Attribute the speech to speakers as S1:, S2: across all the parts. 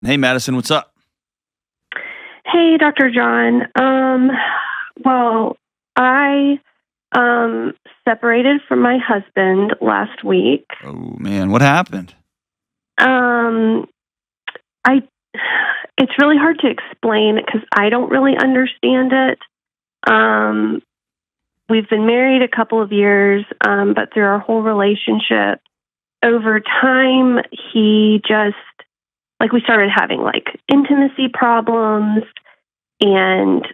S1: Hey, Madison, what's up?
S2: Hey, Dr. John. Well, I separated from my husband last week.
S1: Oh, man, what happened?
S2: It's really hard to explain because I don't really understand it. We've been married a couple of years, but through our whole relationship, over time, he just, we started having, intimacy problems, and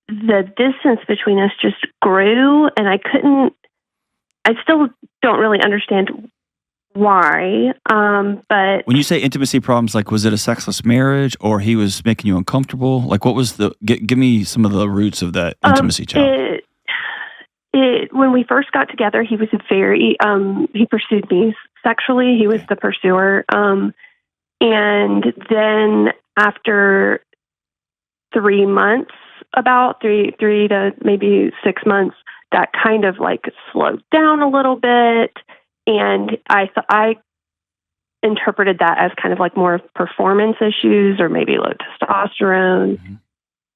S2: the distance between us just grew, and I still don't really understand why, but...
S1: When you say intimacy problems, was it a sexless marriage, or he was making you uncomfortable? What was give me some of the roots of that intimacy challenge.
S2: When we first got together, he was he pursued me sexually. He was the pursuer. And then after 3 months, about three to maybe 6 months, that kind of slowed down a little bit. And I interpreted that as kind of more performance issues or maybe low testosterone. Mm-hmm.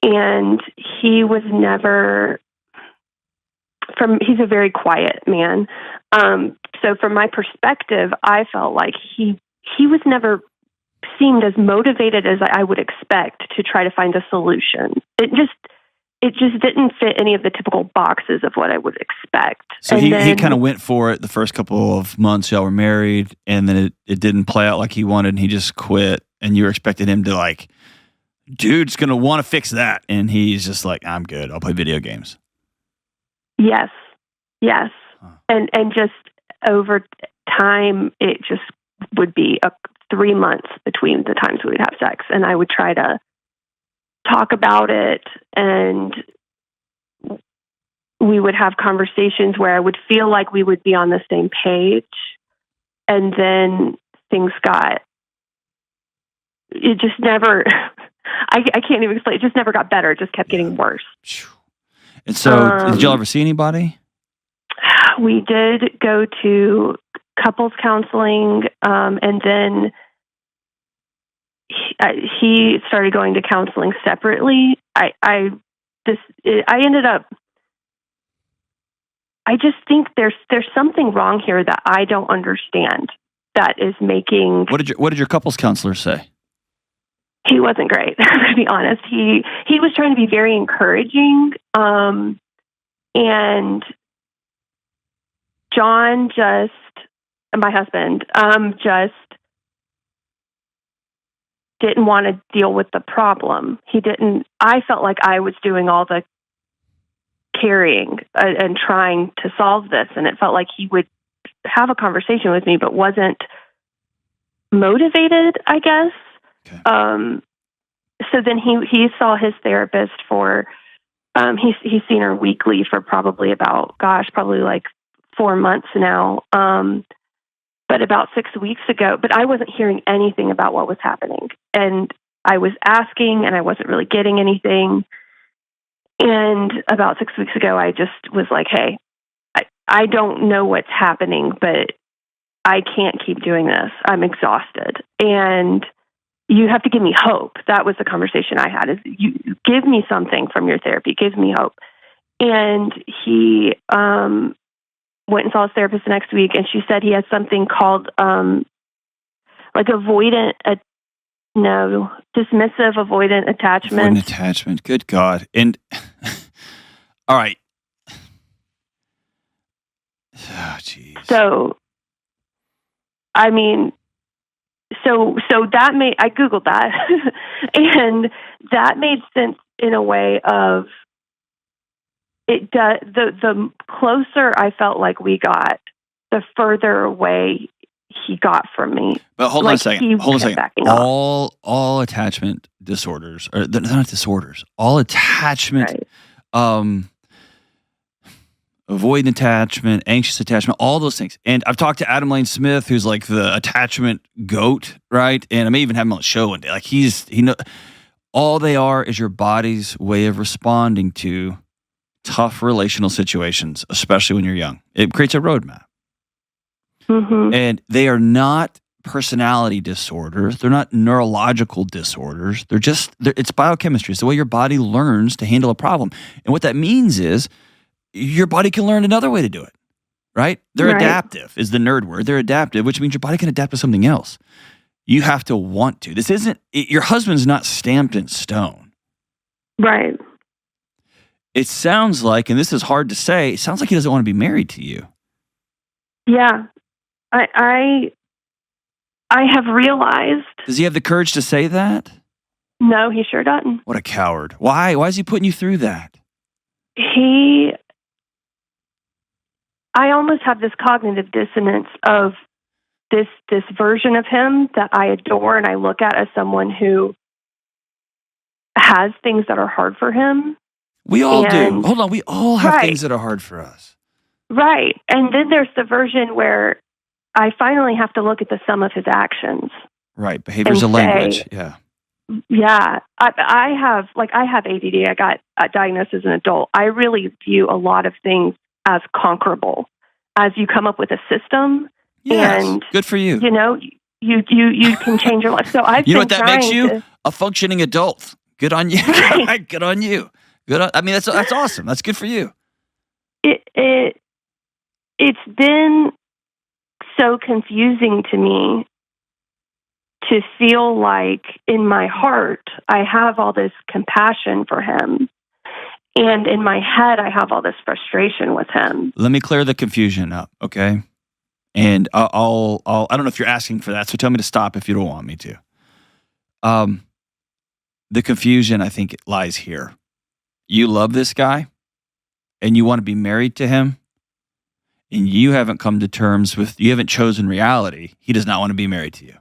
S2: And he was never he's a very quiet man. So from my perspective, I felt like he was never seemed as motivated as I would expect to try to find a solution. It just didn't fit any of the typical boxes of what I would expect.
S1: So he kind of went for it the first couple of months y'all were married, and then it didn't play out like he wanted, and he just quit, and you were expecting him to dude's going to want to fix that, and he's just like, I'm good, I'll play video games.
S2: Yes. Huh. And just over time, it just would be 3 months between the times we would have sex, and I would try to talk about it, and we would have conversations where I would feel like we would be on the same page, and then things it just never, I can't even explain, it just never got better, it just kept getting worse.
S1: And so, did y'all ever see anybody?
S2: We did go to couples counseling, and then he started going to counseling separately. I ended up. I just think there's something wrong here that I don't understand. That is making.
S1: What did your couples counselor say?
S2: He wasn't great, to be honest. He was trying to be very encouraging, and John my husband, just didn't want to deal with the problem. I felt like I was doing all the carrying and trying to solve this, and it felt like he would have a conversation with me, but wasn't motivated, I guess. Okay. So then he saw his therapist for, he's seen her weekly for probably 4 months now. But about 6 weeks ago, but I wasn't hearing anything about what was happening. And I was asking and I wasn't really getting anything. And about 6 weeks ago, I just was like, hey, I don't know what's happening, but I can't keep doing this. I'm exhausted. And you have to give me hope. That was the conversation I had, is you give me something from your therapy, give me hope. And he went and saw his therapist the next week, and she said he has something called dismissive avoidant attachment.
S1: Avoidant attachment. Good God. And all right. Oh, geez.
S2: So, I mean, so that I Googled that, and that made sense in a way of it. The closer I felt like we got, the further away he got from me.
S1: But hold on a second. All attachment disorders, or they're not disorders. All attachment, right. Avoidant attachment, anxious attachment, all those things. And I've talked to Adam Lane Smith, who's like the attachment goat, right? And I may even have him on the show one day. Like all they are is your body's way of responding to tough relational situations, especially when you're young. It creates a roadmap. Mm-hmm. And they are not personality disorders. They're not neurological disorders. It's biochemistry. It's the way your body learns to handle a problem. And what that means is your body can learn another way to do it, right? They're adaptive is the nerd word. They're adaptive, which means your body can adapt to something else. You have to want to. Your husband's not stamped in stone.
S2: Right.
S1: It sounds like, and this is hard to say, it sounds like he doesn't want to be married to you.
S2: Yeah. I have realized.
S1: Does he have the courage to say that?
S2: No, he sure doesn't.
S1: What a coward. Why? Why is he putting you through that?
S2: I almost have this cognitive dissonance of this version of him that I adore and I look at as someone who has things that are hard for him.
S1: We all do. Hold on. We all have things that are hard for us.
S2: Right. And then there's the version where I finally have to look at the sum of his actions.
S1: Right. Behaviors of language. Yeah.
S2: Yeah. I have ADD. I got diagnosed as an adult. I really view a lot of things as conquerable as you come up with a system.
S1: Yes.
S2: And
S1: good for you.
S2: You can change your life. So I've
S1: you know what that makes you? A functioning adult. Good on you.
S2: Right.
S1: Good on you. That's awesome. That's good for you.
S2: It's been so confusing to me to feel like in my heart I have all this compassion for him, and in my head I have all this frustration with him.
S1: Let me clear the confusion up, okay? And I don't know if you're asking for that, so tell me to stop if you don't want me to. The confusion, I think, lies here. You love this guy, and you want to be married to him, and you haven't come to terms with, you haven't chosen reality. He does not want to be married to you.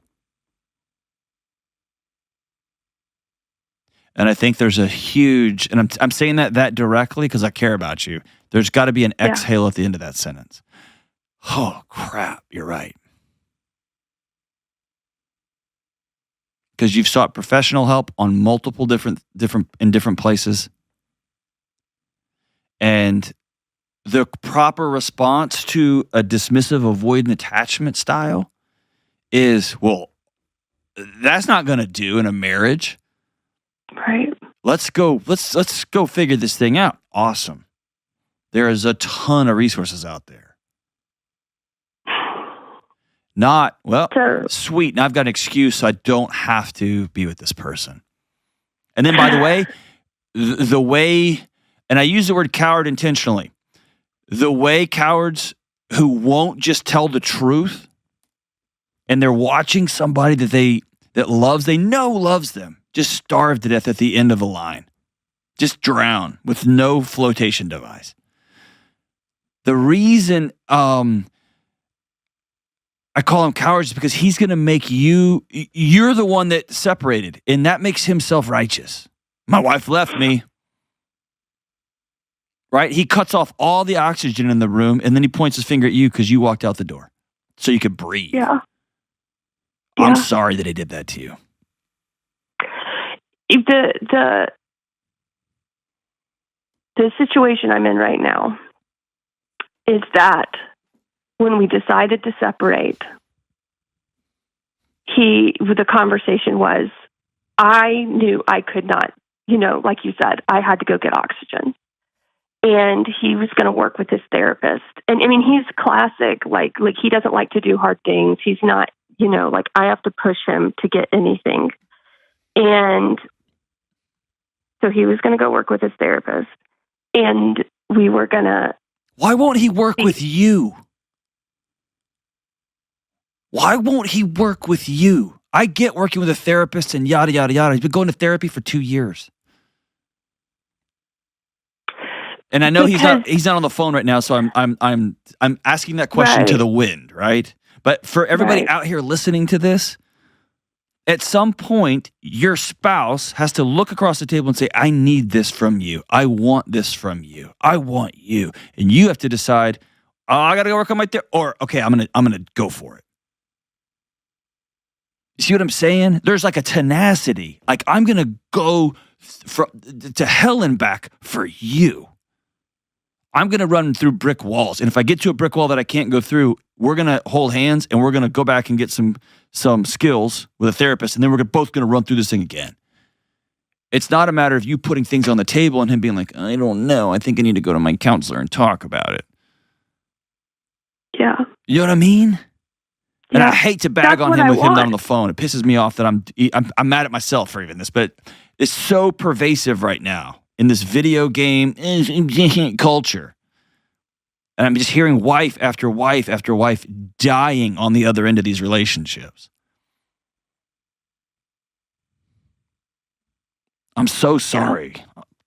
S1: And I think there's a huge, and I'm saying that directly because I care about you. There's got to be an exhale at the end of that sentence. Oh, crap, you're right. Because you've sought professional help on multiple different places. And the proper response to a dismissive, avoidant attachment style is, well, that's not going to do in a marriage.
S2: Right.
S1: Let's go figure this thing out. Awesome. There is a ton of resources out there. Not, sweet, now I've got an excuse so I don't have to be with this person. And then, by the way, the way, and I use the word coward intentionally, the way cowards who won't just tell the truth and they're watching somebody that they know loves them, just starve to death at the end of the line. Just drown with no flotation device. The reason I call him cowards because he's going to make you're the one that separated, and that makes him self-righteous. My wife left me. Right? He cuts off all the oxygen in the room, and then he points his finger at you because you walked out the door so you could breathe.
S2: Yeah.
S1: I'm sorry that I did that to you.
S2: The situation I'm in right now is that when we decided to separate, the conversation was, I knew I could not, like you said, I had to go get oxygen. And he was going to work with his therapist. And I mean, he's classic, like he doesn't like to do hard things. He's not, I have to push him to get anything. And so he was going to go work with his therapist. And we were going to.
S1: Why won't he work with you? Why won't he work with you? I get working with a therapist and yada, yada, yada. He's been going to therapy for 2 years. And I know he's not on the phone right now, so I'm asking that question to the wind, right? But for everybody out here listening to this, at some point, your spouse has to look across the table and say, I need this from you. I want this from you. I want you. And you have to decide, oh, I got to go work on my therapy, or okay, I'm gonna go for it. You see what I'm saying? There's like a tenacity. Like, I'm going to go to hell and back for you. I'm going to run through brick walls. And if I get to a brick wall that I can't go through, we're going to hold hands and we're going to go back and get some skills with a therapist, and then we're both going to run through this thing again. It's not a matter of you putting things on the table and him being like, I don't know, I think I need to go to my counselor and talk about it.
S2: Yeah.
S1: You know what I mean? And
S2: Yeah.
S1: I hate to bag
S2: That's
S1: on
S2: what
S1: him
S2: I
S1: with him
S2: want.
S1: not on the phone. It pisses me off that I'm mad at myself for even this, but it's so pervasive right now in this video game culture. And I'm just hearing wife after wife after wife dying on the other end of these relationships. I'm so sorry.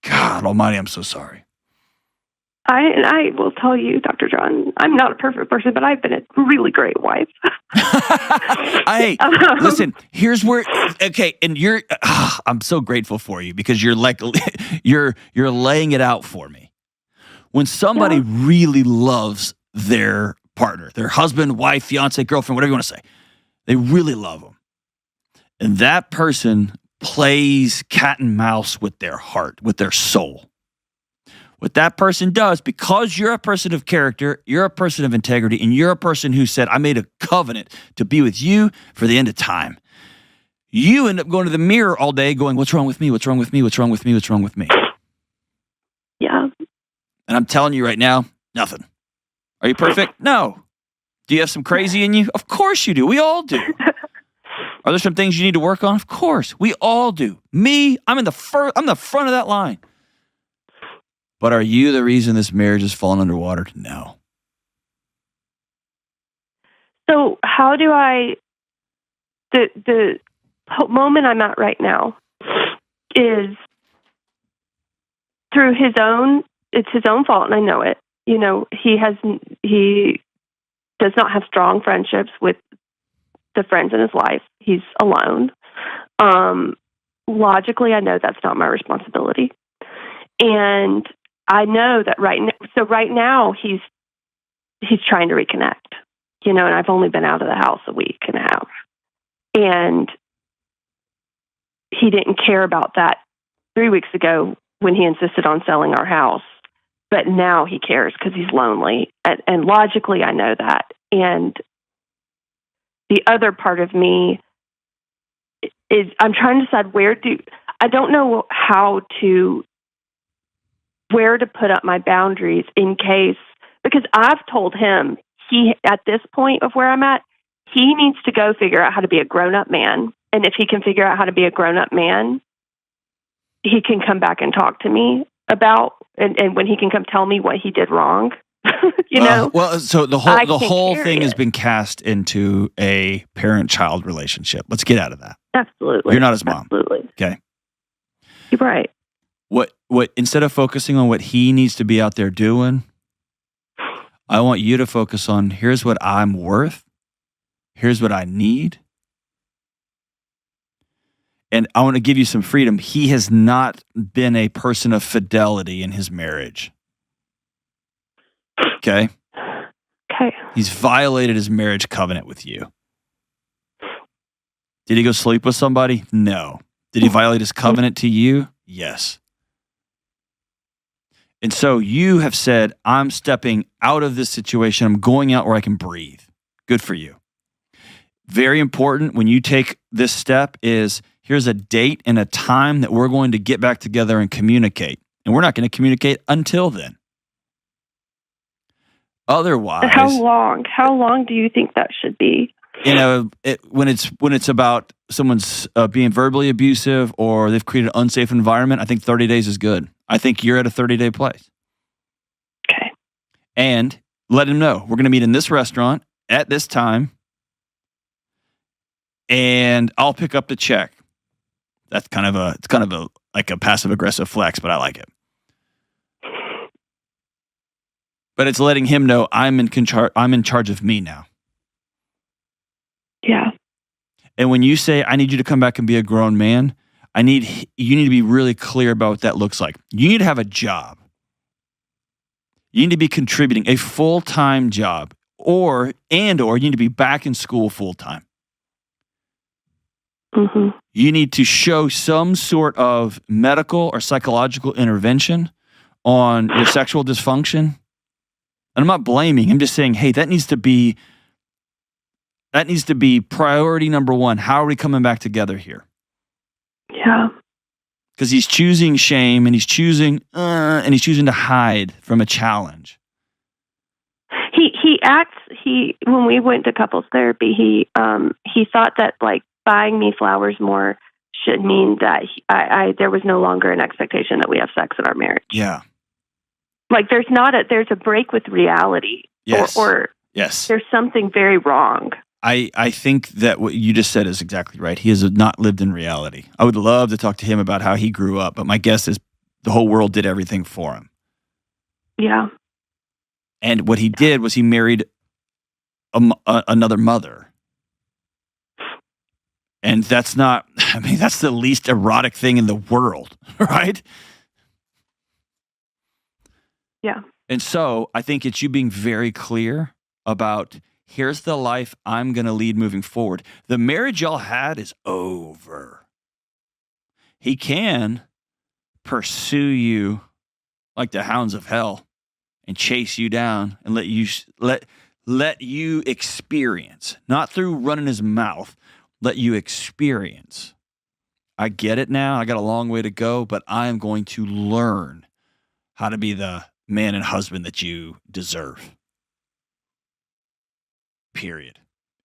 S1: God almighty, I'm so sorry.
S2: I will tell you, Dr. John, I'm not a perfect person, but I've been a really great wife.
S1: Hey, listen, here's where, okay, and I'm so grateful for you because you're like, you're laying it out for me. When somebody really loves their partner, their husband, wife, fiance, girlfriend, whatever you want to say, they really love them. And that person plays cat and mouse with their heart, with their soul. What that person does, because you're a person of character, you're a person of integrity, and you're a person who said, I made a covenant to be with you for the end of time. You end up going to the mirror all day going, what's wrong with me? What's wrong with me? What's wrong with me? What's wrong with me?
S2: Yeah.
S1: And I'm telling you right now, nothing. Are you perfect? No. Do you have some crazy in you? Of course you do. We all do. Are there some things you need to work on? Of course. We all do. Me, I'm the front of that line. But are you the reason this marriage has fallen underwater? No.
S2: So how do the moment I'm at right now is through it's his own fault, and I know it. You know, he does not have strong friendships with the friends in his life. He's alone. Logically, I know that's not my responsibility. And I know that right now he's trying to reconnect, you know, and I've only been out of the house a week and a half. And he didn't care about that 3 weeks ago when he insisted on selling our house. But now he cares because he's lonely. And logically, I know that. And the other part of me is I'm trying to decide I don't know where to put up my boundaries in case, because I've told him at this point of where I'm at, he needs to go figure out how to be a grown-up man. And if he can figure out how to be a grown-up man, he can come back and talk to me about, and when he can come tell me what he did wrong, you know?
S1: Well, so the whole thing has been cast into a parent-child relationship. Let's get out of that.
S2: Absolutely.
S1: You're not his mom.
S2: Absolutely.
S1: Okay.
S2: You're right.
S1: What instead of focusing on what he needs to be out there doing, I want you to focus on here's what I'm worth. Here's what I need. And I want to give you some freedom. He has not been a person of fidelity in his marriage. Okay?
S2: Okay.
S1: He's violated his marriage covenant with you. Did he go sleep with somebody? No. Did he violate his covenant to you? Yes. And so you have said, I'm stepping out of this situation. I'm going out where I can breathe. Good for you. Very important when you take this step is here's a date and a time that we're going to get back together and communicate. And we're not going to communicate until then. Otherwise,
S2: How long do you think that should be?
S1: You know, when it's about someone's being verbally abusive or they've created an unsafe environment, I think 30 days is good. I think you're at a 30-day place.
S2: Okay.
S1: And let him know we're going to meet in this restaurant at this time, and I'll pick up the check. That's kind of a passive aggressive flex, but I like it. But it's letting him know I'm in charge of me now.
S2: Yeah.
S1: And when you say, I need you to come back and be a grown man, you need to be really clear about what that looks like. You need to have a job. You need to be contributing a full-time job or you need to be back in school full-time.
S2: Mm-hmm.
S1: You need to show some sort of medical or psychological intervention on your sexual dysfunction. And I'm not blaming. I'm just saying, hey, that needs to be That needs to be priority number one. How are we coming back together here?
S2: Yeah.
S1: Because he's choosing shame and he's choosing to hide from a challenge.
S2: When we went to couples therapy, he thought that like buying me flowers more should mean that there was no longer an expectation that we have sex in our marriage.
S1: Yeah.
S2: Like there's a break with reality.
S1: Yes.
S2: Or
S1: yes.
S2: There's something very wrong.
S1: I think that what you just said is exactly right. He has not lived in reality. I would love to talk to him about how he grew up, but my guess is the whole world did everything for him.
S2: Yeah.
S1: And what he did was he married another mother. And that's the least erotic thing in the world, right?
S2: Yeah.
S1: And so I think it's you being very clear about here's the life I'm going to lead moving forward. The marriage y'all had is over. He can pursue you like the hounds of hell and chase you down and let you experience, not through running his mouth, let you experience. I get it now. I got a long way to go, but I am going to learn how to be the man and husband that you deserve. Period.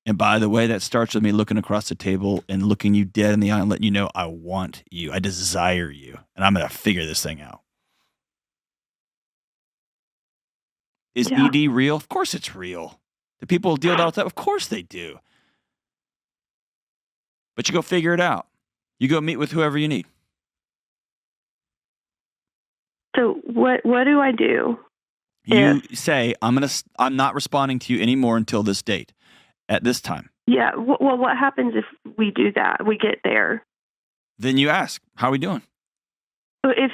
S1: And by the way, that starts with me looking across the table and looking you dead in the eye and letting you know I want you. I desire you. And I'm going to figure this thing out. Is ED real? Of course it's real. Do people deal with that? Of course they do. But you go figure it out. You go meet with whoever you need.
S2: So what do I do?
S1: You say, I'm not responding to you anymore until this date, at this time.
S2: Yeah. Well, what happens if we do that? We get there.
S1: Then you ask, how are we doing?
S2: If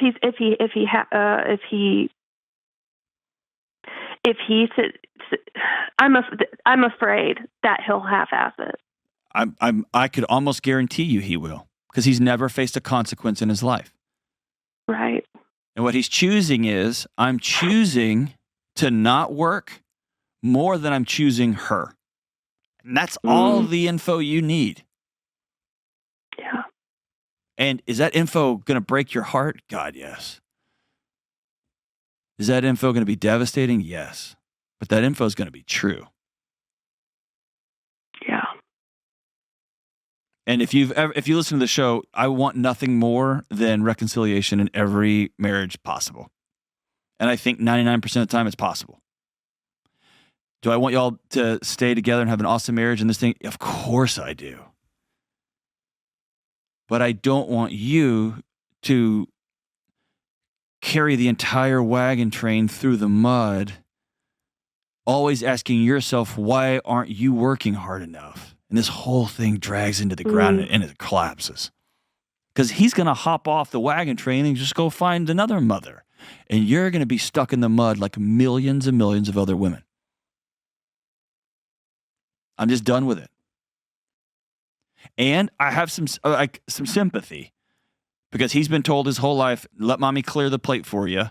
S2: I'm afraid that he'll half-ass it.
S1: I could almost guarantee you he will, because he's never faced a consequence in his life.
S2: Right.
S1: And what he's choosing is, I'm choosing to not work more than I'm choosing her. And that's all the info you need.
S2: Yeah.
S1: And is that info going to break your heart? God, yes. Is that info going to be devastating? Yes. But that info is going to be true.
S2: Yeah.
S1: And if you listen to the show, I want nothing more than reconciliation in every marriage possible. And I think 99% of the time it's possible. Do I want y'all to stay together and have an awesome marriage and this thing? Of course I do. But I don't want you to carry the entire wagon train through the mud, always asking yourself, why aren't you working hard enough? And this whole thing drags into the ground and it collapses. Because he's going to hop off the wagon train and just go find another mother. And you're going to be stuck in the mud like millions and millions of other women. I'm just done with it. And I have some sympathy because he's been told his whole life, let mommy clear the plate for you.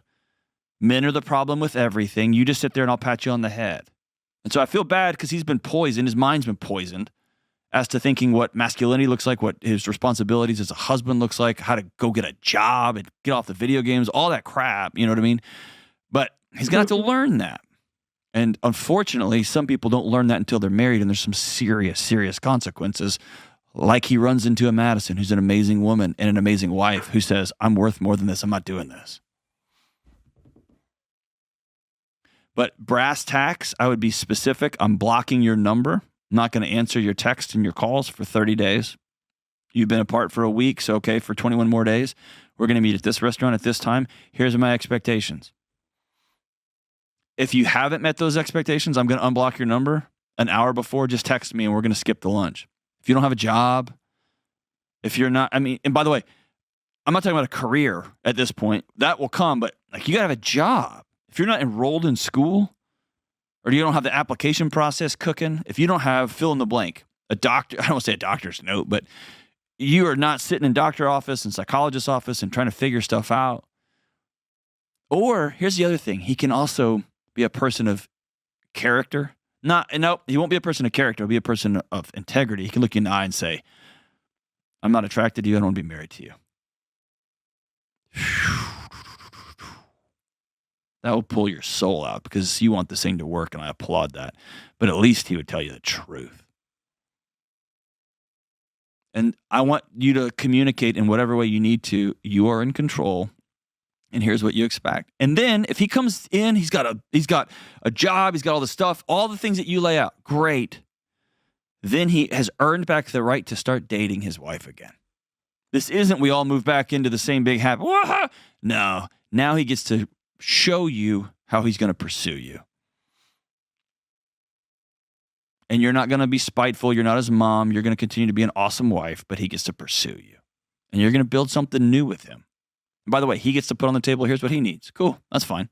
S1: Men are the problem with everything. You just sit there and I'll pat you on the head. And so I feel bad because he's been poisoned. His mind's been poisoned as to thinking what masculinity looks like, what his responsibilities as a husband looks like, how to go get a job and get off the video games, all that crap. You know what I mean? But he's going to have to learn that. And unfortunately, some people don't learn that until they're married, and there's some serious, serious consequences. Like he runs into a Madison, who's an amazing woman and an amazing wife, who says, I'm worth more than this. I'm not doing this. But brass tacks, I would be specific. I'm blocking your number. I'm not going to answer your text and your calls for 30 days. You've been apart for a week, so okay, for 21 more days, we're going to meet at this restaurant at this time. Here's my expectations. If you haven't met those expectations, I'm going to unblock your number an hour before. Just text me and we're going to skip the lunch. If you don't have a job, if you're not, and by the way, I'm not talking about a career at this point. That will come, but like you got to have a job. If you're not enrolled in school or you don't have the application process cooking, if you don't have fill in the blank, a doctor, I don't want to say a doctor's note, but you are not sitting in doctor office and psychologist office and trying to figure stuff out. Or here's the other thing. He can also be a person of character No, he won't be a person of character. He'll be a person of integrity. He can look you in the eye and say, I'm not attracted to you. I don't want to be married to you. That will pull your soul out because you want this thing to work, and I applaud that. But at least he would tell you the truth. And I want you to communicate in whatever way you need to. You are in control, and here's what you expect. And then if he comes in, he's got a job, he's got all the stuff, all the things that you lay out. Great. Then he has earned back the right to start dating his wife again. This isn't we all move back into the same big habit. No. Now he gets to show you how he's going to pursue you. And you're not going to be spiteful. You're not his mom. You're going to continue to be an awesome wife, but he gets to pursue you. And you're going to build something new with him. And by the way, he gets to put on the table, here's what he needs. Cool. That's fine.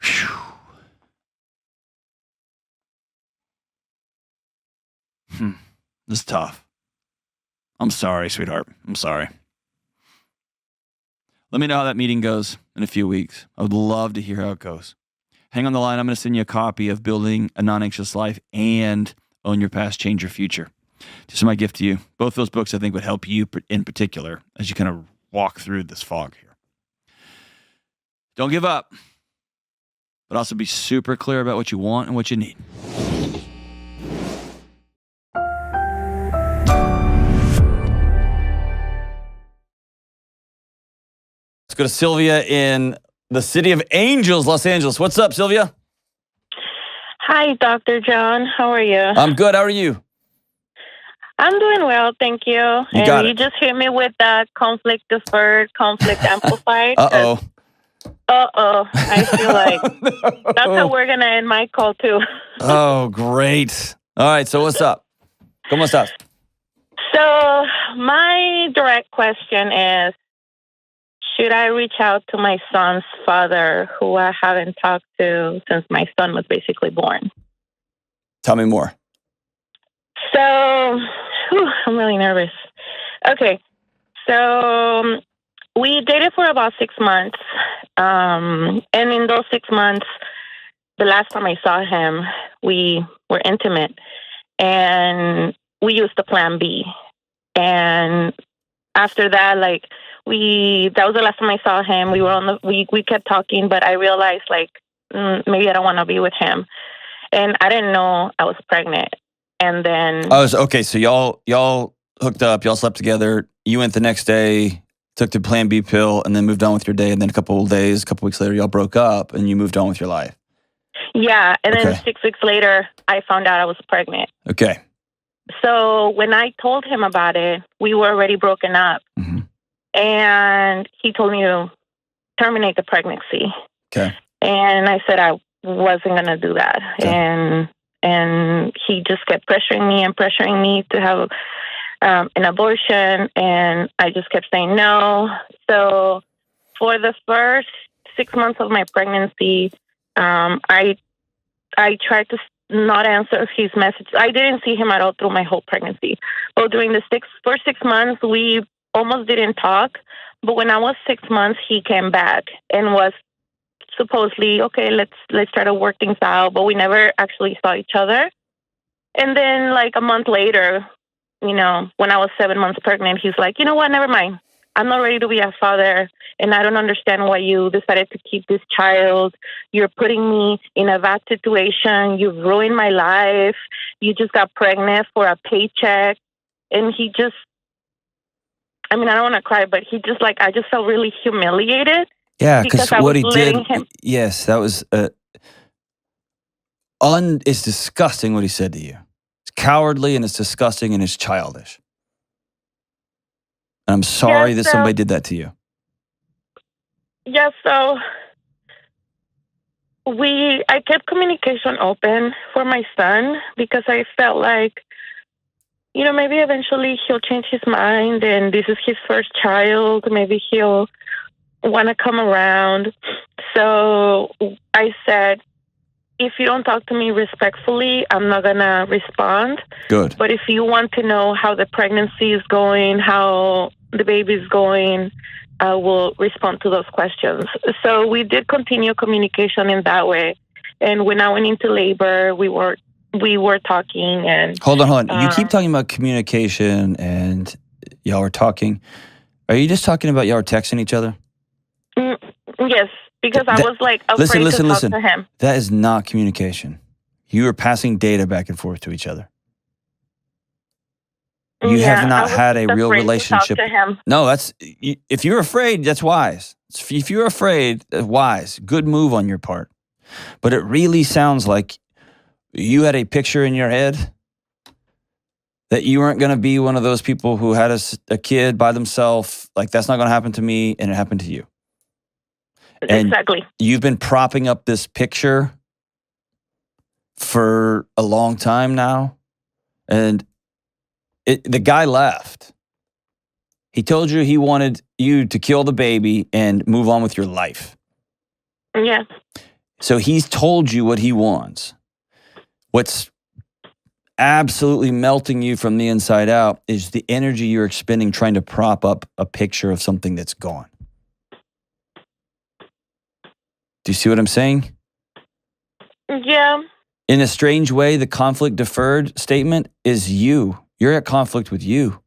S1: Whew. This is tough. I'm sorry, sweetheart. I'm sorry. Let me know how that meeting goes in a few weeks. I would love to hear how it goes. Hang on the line. I'm going to send you a copy of Building a Non-Anxious Life and Own Your Past, Change Your Future. Just my gift to you. Both those books I think would help you in particular as you kind of walk through this fog here. Don't give up, but also be super clear about what you want and what you need. Let's go to Sylvia in the city of Angels, Los Angeles. What's up, Sylvia?
S3: Hi, Dr. John. How are you?
S1: I'm good. How are you?
S3: I'm doing well, thank you. You just hit me with that conflict deferred, conflict amplified.
S1: Uh-oh.
S3: I feel like that's how we're going to end my call, too.
S1: Oh, great. All right, so what's up? ¿Cómo estás?
S3: So my direct question is, should I reach out to my son's father, who I haven't talked to since my son was basically born?
S1: Tell me more.
S3: So, I'm really nervous. Okay, so we dated for about 6 months. And in those 6 months, the last time I saw him, we were intimate. And we used the plan B. And after that, that was the last time I saw him. We kept talking, but I realized maybe I don't want to be with him. And I didn't know I was pregnant. And then
S1: So y'all hooked up, y'all slept together. You went the next day, took the Plan B pill, and then moved on with your day. And then a couple weeks later, y'all broke up, and you moved on with your life.
S3: Yeah, and then 6 weeks later, I found out I was pregnant.
S1: Okay.
S3: So when I told him about it, we were already broken up.
S1: Mm-hmm.
S3: And he told me to terminate the pregnancy.
S1: Okay.
S3: And I said I wasn't going to do that. Okay. And he just kept pressuring me to have an abortion. And I just kept saying no. So for the first 6 months of my pregnancy, I tried to not answer his message. I didn't see him at all through my whole pregnancy. But during the first 6 months, we almost didn't talk. But when I was 6 months, he came back and was supposedly, okay, let's try to work things out. But we never actually saw each other. And then a month later, when I was 7 months pregnant, he's like, you know what, never mind. I'm not ready to be a father, and I don't understand why you decided to keep this child. You're putting me in a bad situation. You've ruined my life. You just got pregnant for a paycheck. And he just, I don't want to cry, but he just I just felt really humiliated.
S1: Yeah, because what he did, yes, that was, it's disgusting what he said to you. It's cowardly, and it's disgusting, and it's childish. And I'm sorry that somebody did that to you.
S3: Yeah, so I kept communication open for my son because I felt like, maybe eventually he'll change his mind and this is his first child. Maybe he'll want to come around. So I said, if you don't talk to me respectfully, I'm not going to respond.
S1: Good.
S3: But if you want to know how the pregnancy is going, how the baby is going, I will respond to those questions. So we did continue communication in that way. And when I went into labor, we were talking. And
S1: hold on. You keep talking about communication and y'all were talking. Are you just talking about y'all were texting each other?
S3: Yes, because I was like afraid to talk to him.
S1: That is not communication. You were passing data back and forth to each other. You have not had a real relationship.
S3: To him.
S1: No, if you're afraid, that's wise. If you're afraid, that's wise. Good move on your part. But it really sounds like you had a picture in your head that you weren't going to be one of those people who had a kid by themselves. Like, that's not going to happen to me, and it happened to you. And
S3: exactly.
S1: You've been propping up this picture for a long time now, and the guy left. He told you he wanted you to kill the baby and move on with your life.
S3: Yeah.
S1: So he's told you what he wants. What's absolutely melting you from the inside out is the energy you're expending trying to prop up a picture of something that's gone. Do you see what I'm saying?
S3: Yeah.
S1: In a strange way, the conflict deferred statement is you. You're at conflict with you.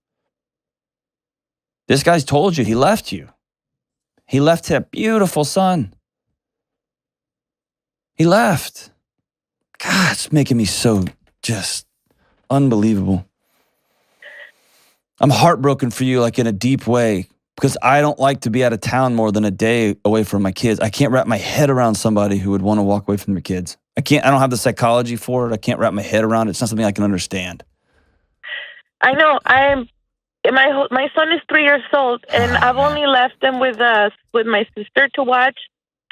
S1: This guy's told you he left you. He left that beautiful son. He left. God, it's making me so just unbelievable. I'm heartbroken for you, like in a deep way, because I don't like to be out of town more than a day away from my kids. I can't wrap my head around somebody who would want to walk away from their kids. I don't have the psychology for it. I can't wrap my head around it. It's not something I can understand.
S3: I know. My son is 3 years old, and I've only left him with my sister to watch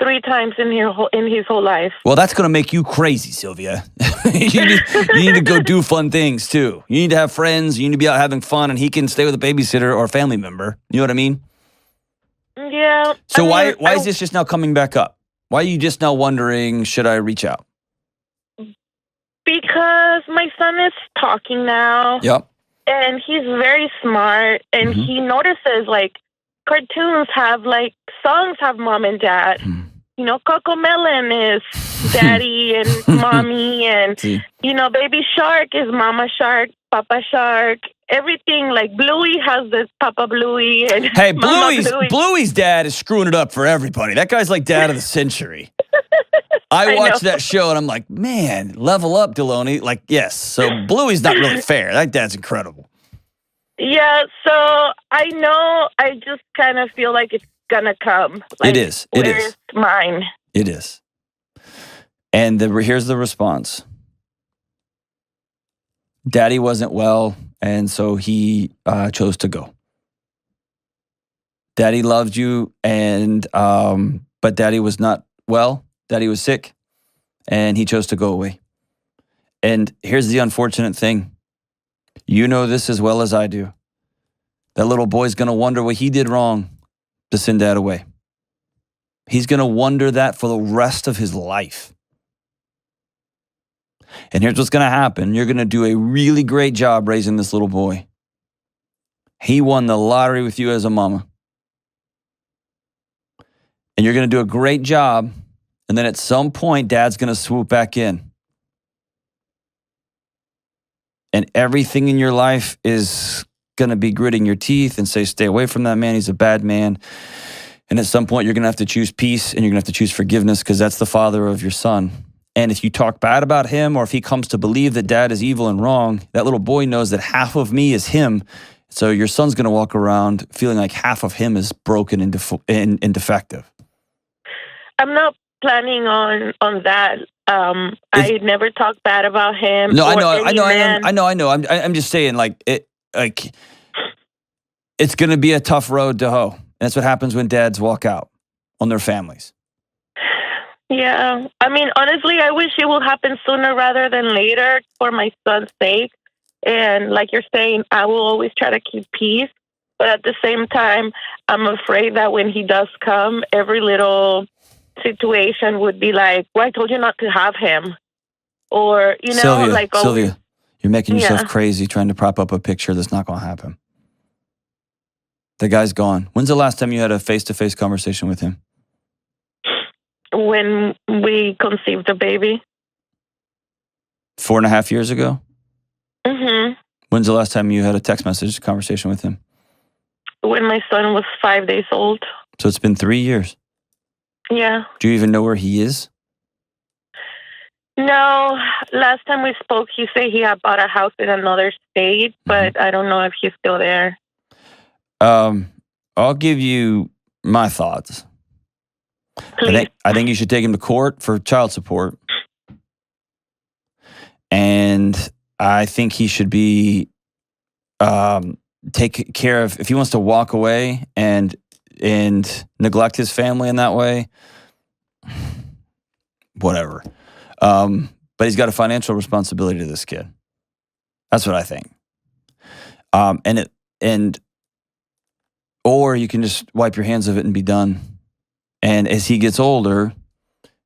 S3: 3 times in his whole life.
S1: Well, that's going to make you crazy, Sylvia. you need to go do fun things too. You need to have friends. You need to be out having fun, and he can stay with a babysitter or a family member. You know what I mean?
S3: Yeah.
S1: So why is this just now coming back up? Why are you just now wondering, should I reach out?
S3: Because my son is talking now.
S1: Yep.
S3: And he's very smart, and he notices, like, cartoons have, like, songs have mom and dad. You know, Coco Melon is daddy and mommy, and, Baby Shark is Mama Shark, Papa Shark. Everything, like, Bluey has this Papa Bluey. And
S1: hey, Bluey's dad is screwing it up for everybody. That guy's like dad of the century. I watched that show and I'm like, man, level up, Delony. Like, yes. So Bluey's not really fair. That dad's incredible.
S3: Yeah. So I know. I just kind of feel like it's gonna come. Like,
S1: it is.
S3: Where's mine?
S1: It is. And here's the response. Daddy wasn't well, and so he chose to go. Daddy loved you, and but Daddy was not well. Daddy was sick, and he chose to go away. And here's the unfortunate thing. You know this as well as I do. That little boy's going to wonder what he did wrong to send Dad away. He's going to wonder that for the rest of his life. And here's what's going to happen. You're going to do a really great job raising this little boy. He won the lottery with you as a mama. And you're going to do a great job. And then at some point, Dad's going to swoop back in. And everything in your life is going to be gritting your teeth and say, stay away from that man. He's a bad man. And at some point, you're going to have to choose peace and you're going to have to choose forgiveness because that's the father of your son. And if you talk bad about him or if he comes to believe that Dad is evil and wrong, that little boy knows that half of me is him. So your son's going to walk around feeling like half of him is broken and defective.
S3: I'm not planning on that. I never talk bad about him.
S1: No, I know. I'm just saying, it's going to be a tough road to hoe. That's what happens when dads walk out on their families.
S3: Yeah. I mean, honestly, I wish it will happen sooner rather than later for my son's sake. And like you're saying, I will always try to keep peace. But at the same time, I'm afraid that when he does come, every little situation would be like, well, I told you not to have him. Or,
S1: Sylvia, you're making yourself crazy trying to prop up a picture that's not going to happen. The guy's gone. When's the last time you had a face-to-face conversation with him?
S3: when we conceived the baby.
S1: 4.5 years ago?
S3: Mm-hmm.
S1: When's the last time you had a text message conversation with him?
S3: When my son was 5 days old.
S1: So it's been 3 years.
S3: Yeah.
S1: Do you even know where he is?
S3: No. Last time we spoke, he said he had bought a house in another state, but I don't know if he's still there.
S1: I'll give you my thoughts.
S3: Please.
S1: I think you should take him to court for child support. And I think he should be take care of, if he wants to walk away and neglect his family in that way, whatever. But he's got a financial responsibility to this kid. That's what I think. Or you can just wipe your hands of it and be done. And as he gets older,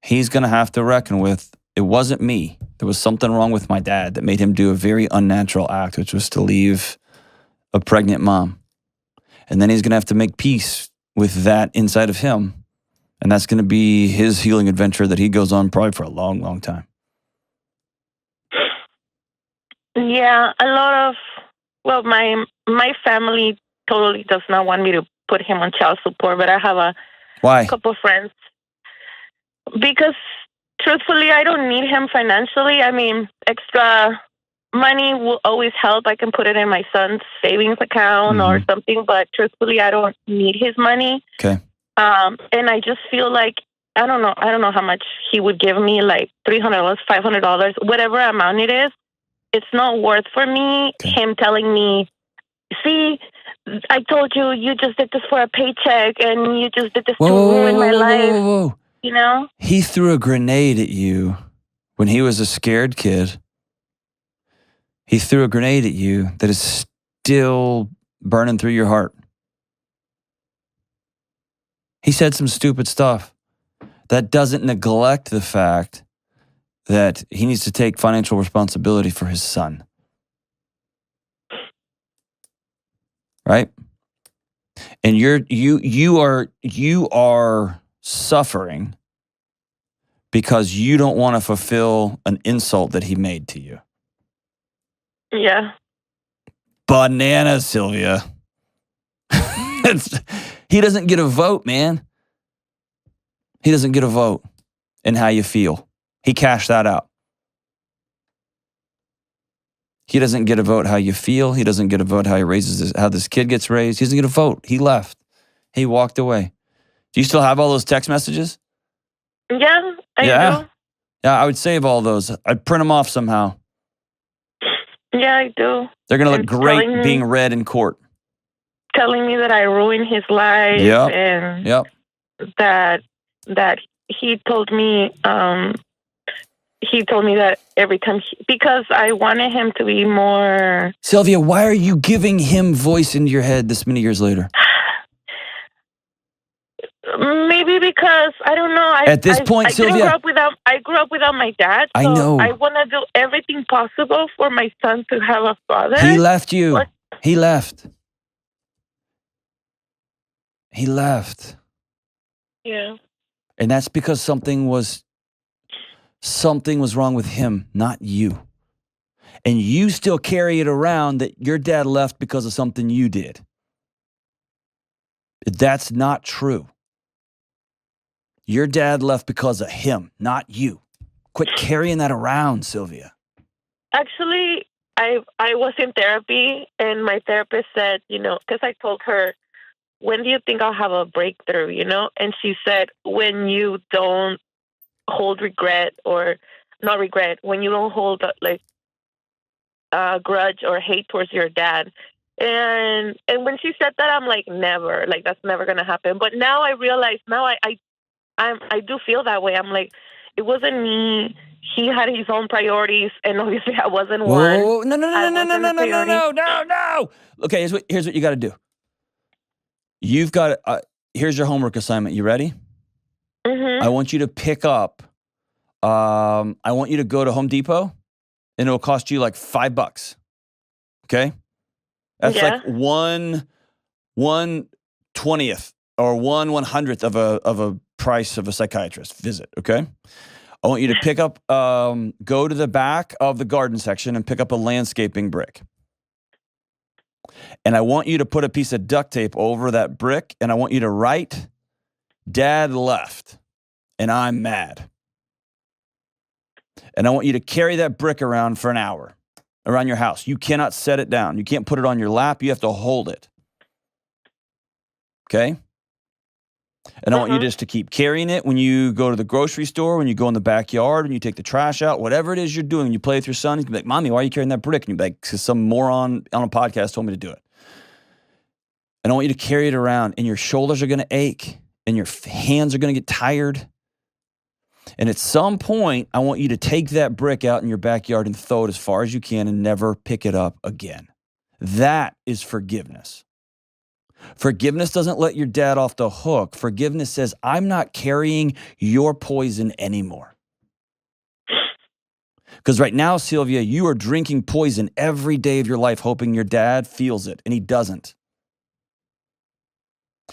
S1: he's going to have to reckon with, it wasn't me. There was something wrong with my dad that made him do a very unnatural act, which was to leave a pregnant mom. And then he's going to have to make peace with that inside of him. And that's going to be his healing adventure that he goes on probably for a long, long time.
S3: Yeah, my family totally does not want me to put him on child support, but I have a
S1: Why?
S3: couple friends. Because truthfully, I don't need him financially. I mean, extra money will always help. I can put it in my son's savings account or something, but truthfully, I don't need his money.
S1: Okay.
S3: And I just feel like, I don't know how much he would give me, like $300, $500, whatever amount it is. It's not worth for me, him telling me, see, I told you, you just did this for a paycheck and you just did this to ruin my life.
S1: Whoa.
S3: You know?
S1: He threw a grenade at you when he was a scared kid. He threw a grenade at you that is still burning through your heart. He said some stupid stuff that doesn't neglect the fact that he needs to take financial responsibility for his son. Right? And you are suffering because you don't want to fulfill an insult that he made to you.
S3: Yeah.
S1: Bananas, Sylvia. He doesn't get a vote, man. He doesn't get a vote in how you feel. He cashed that out. He doesn't get a vote how you feel. He doesn't get a vote how he raises how this kid gets raised. He doesn't get a vote. He left. He walked away. Do you still have all those text messages?
S3: Yeah, I do.
S1: Yeah, I would save all those. I'd print them off somehow.
S3: Yeah, I do.
S1: They're going to look great being read in court.
S3: Telling me that I ruined his life.
S1: Yep.
S3: And
S1: yep.
S3: that he told me that every time because I wanted him to be more.
S1: Sylvia, why are you giving him voice into your head this many years later?
S3: Maybe because I don't know.
S1: At this point, Sylvia,
S3: I grew up without my dad. So
S1: I know.
S3: I want to do everything possible for my son to have a father.
S1: He left you. But he left. He left.
S3: Yeah.
S1: And that's because something was wrong with him, not you. And you still carry it around that your dad left because of something you did. That's not true. Your dad left because of him, not you. Quit carrying that around, Sylvia.
S3: Actually, I was in therapy, and my therapist said, because I told her, when do you think I'll have a breakthrough, And she said, when you don't hold regret or not regret, when you don't hold grudge or hate towards your dad. And when she said that, I'm like, never, that's never going to happen. But now I realize, I do feel that way. I'm like, it wasn't me. He had his own priorities, and obviously I wasn't one.
S1: Whoa, no. Okay, here's what you got to do. You've got, here's your homework assignment. You ready?
S3: Mm-hmm.
S1: I want you to pick up, I want you to go to Home Depot, and it'll cost you like $5. Okay? That's like 1/20th or 1/100th of a price of a psychiatrist visit, okay? I want you to pick up, go to the back of the garden section and pick up a landscaping brick. And I want you to put a piece of duct tape over that brick, and I want you to write, Dad left, and I'm mad. And I want you to carry that brick around for an hour around your house. You cannot set it down. You can't put it on your lap. You have to hold it. Okay? And I want you just to keep carrying it when you go to the grocery store, when you go in the backyard, when you take the trash out, whatever it is you're doing. You play with your son. He's going to be like, Mommy, why are you carrying that brick? And you'll be like, because some moron on a podcast told me to do it. And I want you to carry it around, and your shoulders are going to ache, and your hands are going to get tired. And at some point, I want you to take that brick out in your backyard and throw it as far as you can and never pick it up again. That is forgiveness. Forgiveness doesn't let your dad off the hook. Forgiveness says, I'm not carrying your poison anymore. Because right now, Sylvia, you are drinking poison every day of your life, hoping your dad feels it, and he doesn't.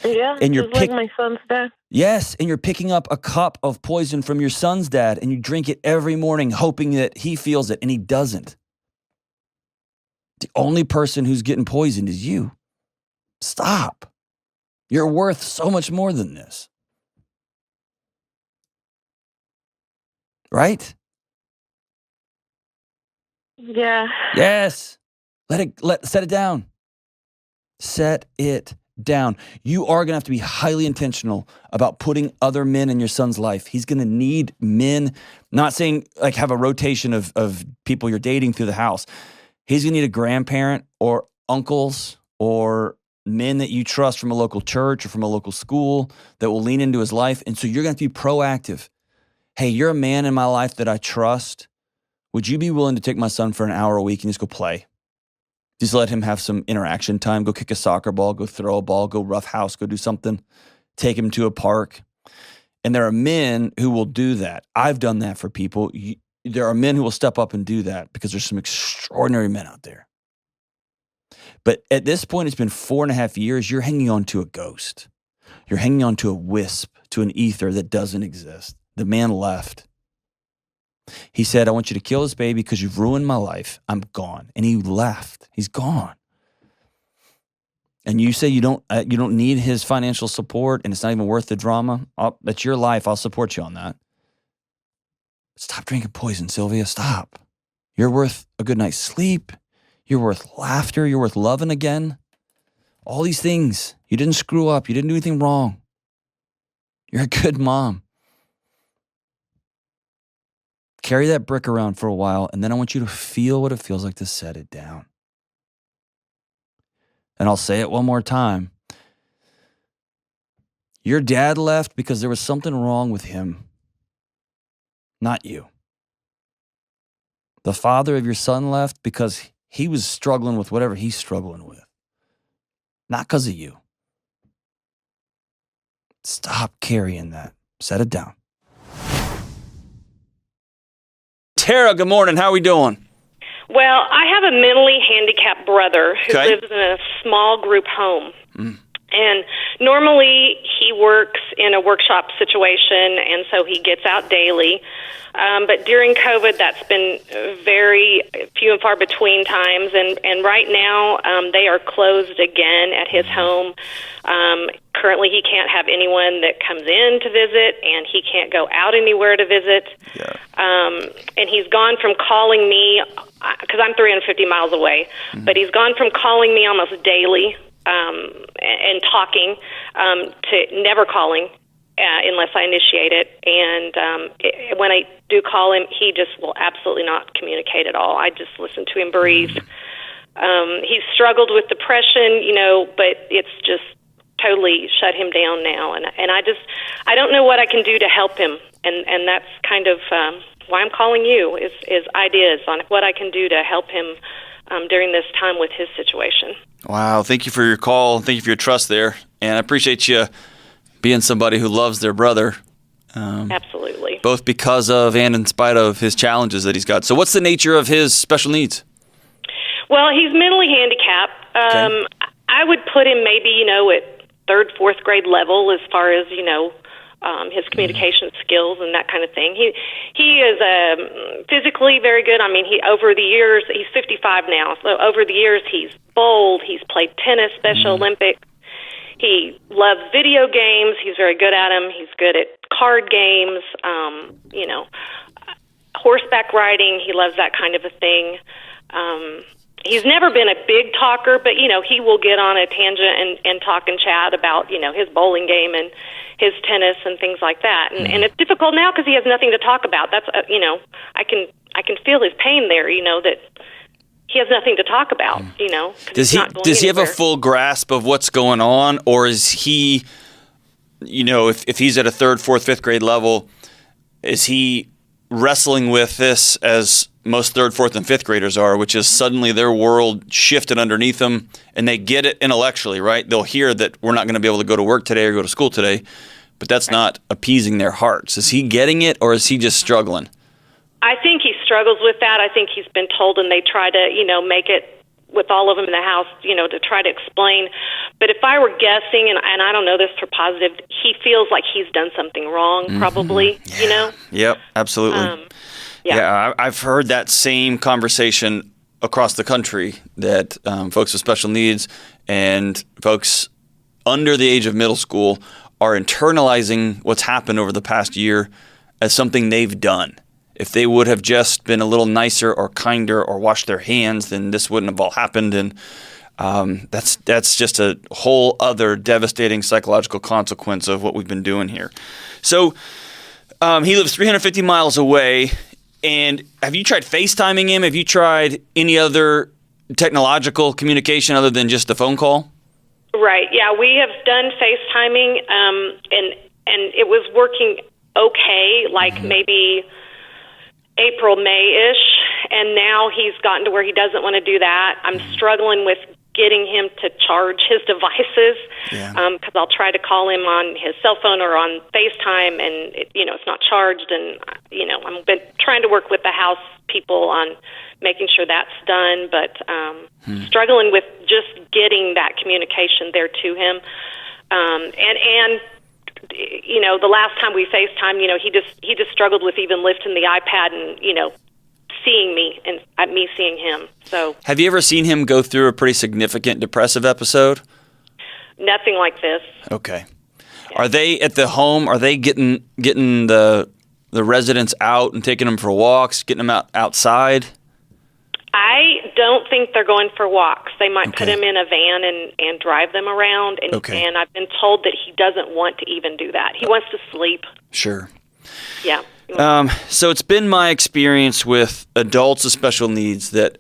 S3: Yeah,
S1: and you're
S3: like my son's dad.
S1: Yes, and you're picking up a cup of poison from your son's dad, and you drink it every morning, hoping that he feels it, and he doesn't. The only person who's getting poisoned is you. Stop. You're worth so much more than this. Right?
S3: Yeah.
S1: Yes. Set it down. Set it down. You are going to have to be highly intentional about putting other men in your son's life. He's going to need men, not saying like have a rotation of people you're dating through the house. He's going to need a grandparent or uncles or men that you trust from a local church or from a local school that will lean into his life. And so you're going to have to be proactive. Hey, you're a man in my life that I trust. Would you be willing to take my son for an hour a week and just go play? Just let him have some interaction time. Go kick a soccer ball, go throw a ball, go roughhouse, go do something. Take him to a park. And there are men who will do that. I've done that for people. There are men who will step up and do that because there's some extraordinary men out there. But at this point, it's been 4.5 years. You're hanging on to a ghost. You're hanging on to a wisp, to an ether that doesn't exist. The man left. He said, I want you to kill this baby because you've ruined my life. I'm gone. And he left. He's gone. And you say you don't need his financial support and it's not even worth the drama. That's your life. I'll support you on that. Stop drinking poison, Sylvia. Stop. You're worth a good night's sleep. You're worth laughter. You're worth loving again. All these things. You didn't screw up. You didn't do anything wrong. You're a good mom. Carry that brick around for a while, and then I want you to feel what it feels like to set it down. And I'll say it one more time. Your dad left because there was something wrong with him, not you. The father of your son left because he was struggling with whatever he's struggling with, not because of you. Stop carrying that. Set it down. Tara, good morning. How are we doing?
S4: Well, I have a mentally handicapped brother who lives in a small group home. And normally he works in a workshop situation, and so he gets out daily. But during COVID, that's been very few and far between times. And right now, they are closed again at his home. Currently, he can't have anyone that comes in to visit, and he can't go out anywhere to visit. Yeah. And he's gone from calling me, because I'm 350 miles away, but he's gone from calling me almost daily and talking to never calling unless I initiate it. And when I do call him, he just will absolutely not communicate at all. I just listen to him breathe. He's struggled with depression, but it's just totally shut him down now. And I don't know what I can do to help him. And that's kind of why I'm calling you is ideas on what I can do to help him during this time with his situation.
S1: Wow. Thank you for your call. Thank you for your trust there. And I appreciate you being somebody who loves their brother.
S4: Absolutely.
S1: Both because of and in spite of his challenges that he's got. So what's the nature of his special needs?
S4: Well, he's mentally handicapped. I would put him maybe, at 3rd, 4th grade level as far as, his communication skills and that kind of thing. He is physically very good. I mean, over the years, he's 55 now, so over the years he's bowled, he's played tennis, Special Olympics. He loves video games. He's very good at them. He's good at card games, horseback riding. He loves that kind of a thing. He's never been a big talker, but, he will get on a tangent and talk and chat about, his bowling game and his tennis and things like that. And it's difficult now because he has nothing to talk about. That's, I can feel his pain there, that he has nothing to talk about,
S1: Does he have a full grasp of what's going on, or is he, if he's at a 3rd, 4th, 5th grade level, is he wrestling with this as most 3rd, 4th, and 5th graders are, which is suddenly their world shifted underneath them, and they get it intellectually, right? They'll hear that we're not going to be able to go to work today or go to school today, but that's not appeasing their hearts. Is he getting it, or is he just struggling?
S4: I think he struggles with that. I think he's been told, and they try to, make it with all of them in the house, to try to explain. But if I were guessing, and I don't know this for positive, he feels like he's done something wrong, probably,
S1: Yep, absolutely. Yeah, I've heard that same conversation across the country, that folks with special needs and folks under the age of middle school are internalizing what's happened over the past year as something they've done. If they would have just been a little nicer or kinder or washed their hands, then this wouldn't have all happened. And that's just a whole other devastating psychological consequence of what we've been doing here. So he lives 350 miles away. And have you tried FaceTiming him? Have you tried any other technological communication other than just the phone call?
S4: Right. Yeah, we have done FaceTiming, and it was working okay, like maybe April, May-ish, and now he's gotten to where he doesn't want to do that. I'm struggling with getting him to charge his devices, because I'll try to call him on his cell phone or on FaceTime, and it's not charged. And I've been trying to work with the house people on making sure that's done, but struggling with just getting that communication there to him. And the last time we FaceTime, he just struggled with even lifting the iPad and seeing me and me seeing him. So,
S1: have you ever seen him go through a pretty significant depressive episode?
S4: Nothing like this.
S1: Okay. Yeah. Are they at the home? Are they getting the residents out and taking them for walks, getting them outside?
S4: I don't think they're going for walks. They might put him in a van and drive them around. And I've been told that he doesn't want to even do that. He wants to sleep.
S1: Sure.
S4: Yeah.
S1: So it's been my experience with adults with special needs that,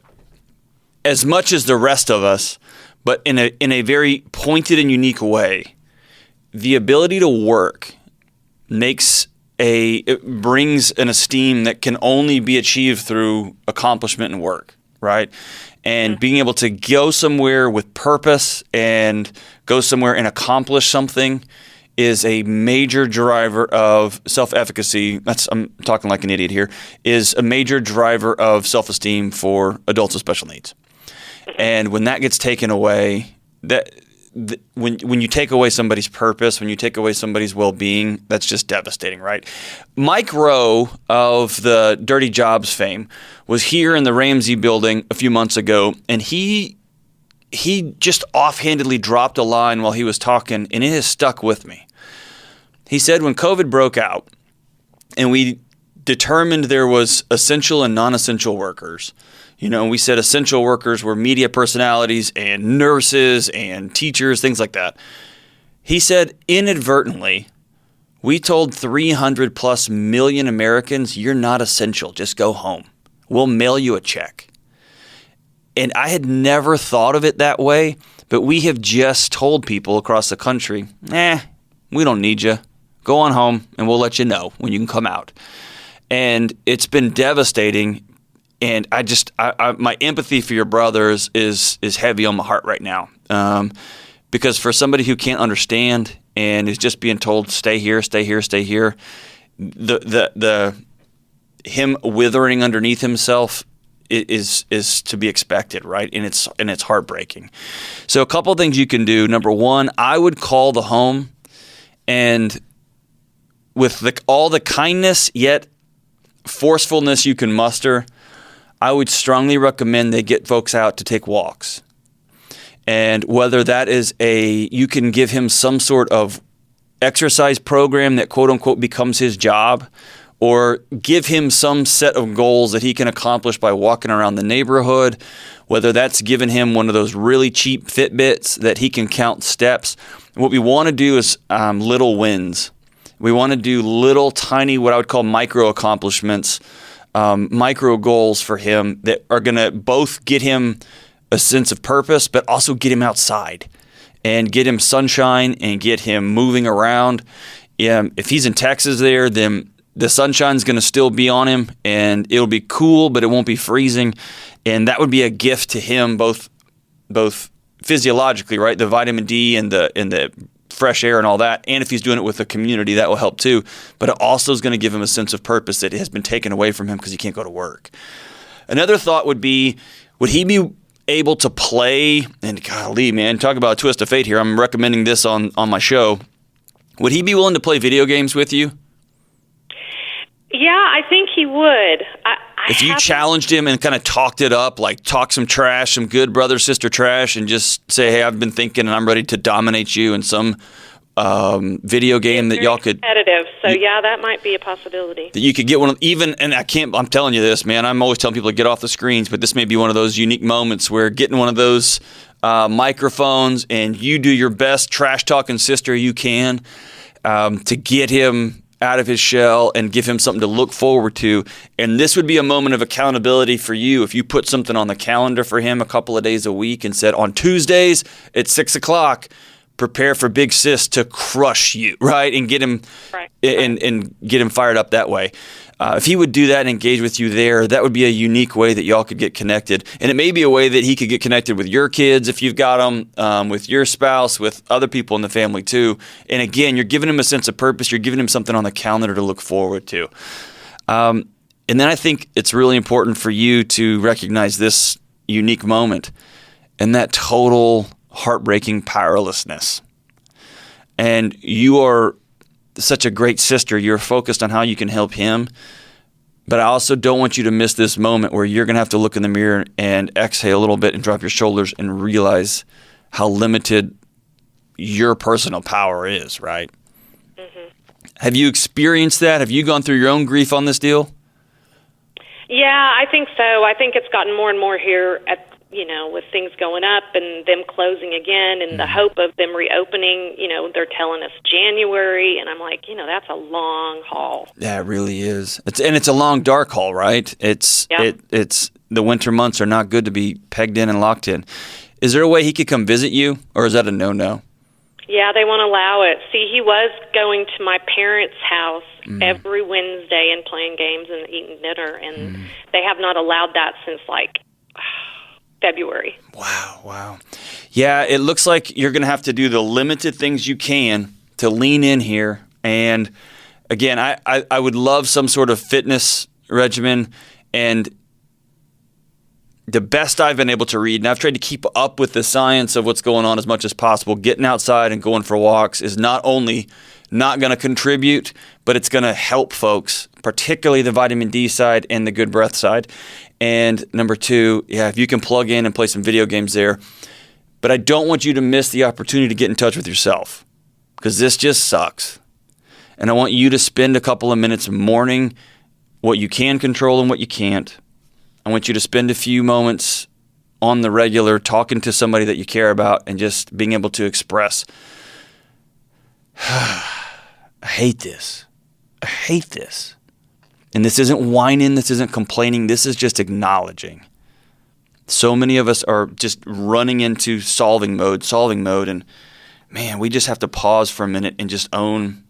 S1: as much as the rest of us, but in a very pointed and unique way, the ability to work it brings an esteem that can only be achieved through accomplishment and work, right? And being able to go somewhere with purpose and go somewhere and accomplish something is a major driver of self-efficacy. I'm talking like an idiot here. Is a major driver of self-esteem for adults with special needs. And when that gets taken away, when you take away somebody's purpose, when you take away somebody's well-being, that's just devastating, right? Mike Rowe of the Dirty Jobs fame was here in the Ramsey building a few months ago, and he just offhandedly dropped a line while he was talking, and it has stuck with me. He said when COVID broke out and we determined there was essential and non-essential workers, we said essential workers were media personalities and nurses and teachers, things like that. He said inadvertently, we told 300 plus million Americans, you're not essential, just go home. We'll mail you a check. And I had never thought of it that way, but we have just told people across the country, we don't need you. Go on home and we'll let you know when you can come out. And it's been devastating. And my empathy for your brothers is heavy on my heart right now. Because for somebody who can't understand and is just being told, stay here, stay here, stay here, him withering underneath himself is to be expected, right? And it's heartbreaking. So a couple of things you can do. Number one, I would call the home and with all the kindness yet forcefulness you can muster, I would strongly recommend they get folks out to take walks. And whether that is you can give him some sort of exercise program that quote unquote becomes his job, or give him some set of goals that he can accomplish by walking around the neighborhood, whether that's giving him one of those really cheap Fitbits that he can count steps. What we want to do is little wins. We want to do little tiny, what I would call micro accomplishments, micro goals for him that are going to both get him a sense of purpose, but also get him outside and get him sunshine and get him moving around. If he's in Texas there, then the sunshine's going to still be on him and it'll be cool, but it won't be freezing. And that would be a gift to him, both physiologically, right? The vitamin D and the fresh air and all that. And if he's doing it with a community, that will help too. But it also is going to give him a sense of purpose that has been taken away from him because he can't go to work. Another thought would be, would he be able to play, and golly, man, talk about a twist of fate here. I'm recommending this on my show. Would he be willing to play video games with you?
S4: Yeah, I think he would.
S1: If you challenged him and kind of talked it up, like talk some trash, some good brother-sister trash, and just say, hey, I've been thinking and I'm ready to dominate you in some video game that y'all could...
S4: competitive, so yeah, that might be a possibility.
S1: That you could get one of, I'm telling you this, man, I'm always telling people to get off the screens, but this may be one of those unique moments where getting one of those microphones and you do your best trash-talking sister you can to get him out of his shell and give him something to look forward to. And this would be a moment of accountability for you if you put something on the calendar for him a couple of days a week and said, on Tuesdays at 6:00, prepare for Big Sis to crush you, right? And get him and get him fired up that way. If he would do that and engage with you there, that would be a unique way that y'all could get connected. And it may be a way that he could get connected with your kids if you've got them, with your spouse, with other people in the family too. And again, you're giving him a sense of purpose. You're giving him something on the calendar to look forward to. And then I think it's really important for you to recognize this unique moment and that total heartbreaking powerlessness. And you are such a great sister. You're focused on how you can help him. But I also don't want you to miss this moment where you're going to have to look in the mirror and exhale a little bit and drop your shoulders and realize how limited your personal power is, right? Mm-hmm. Have you experienced that? Have you gone through your own grief on this deal?
S4: Yeah, I think so. I think it's gotten more and more here with things going up and them closing again and the hope of them reopening, they're telling us January, and I'm like, that's a long haul. Yeah,
S1: it really is. It's a long, dark haul, right? It's the winter months are not good to be pegged in and locked in. Is there a way he could come visit you, or is that a no-no?
S4: Yeah, they won't allow it. See, he was going to my parents' house every Wednesday and playing games and eating dinner, and they have not allowed that since February. Wow.
S1: Yeah, it looks like you're going to have to do the limited things you can to lean in here. And again, I would love some sort of fitness regimen. And the best I've been able to read, and I've tried to keep up with the science of what's going on as much as possible, getting outside and going for walks is not only not going to contribute, but it's going to help folks, particularly the vitamin D side and the good breath side. And number two, if you can plug in and play some video games there. But I don't want you to miss the opportunity to get in touch with yourself, because this just sucks. And I want you to spend a couple of minutes mourning what you can control and what you can't. I want you to spend a few moments on the regular talking to somebody that you care about and just being able to express, I hate this. And this isn't whining, this isn't complaining, this is just acknowledging. So many of us are just running into solving mode, and man, we just have to pause for a minute and just own,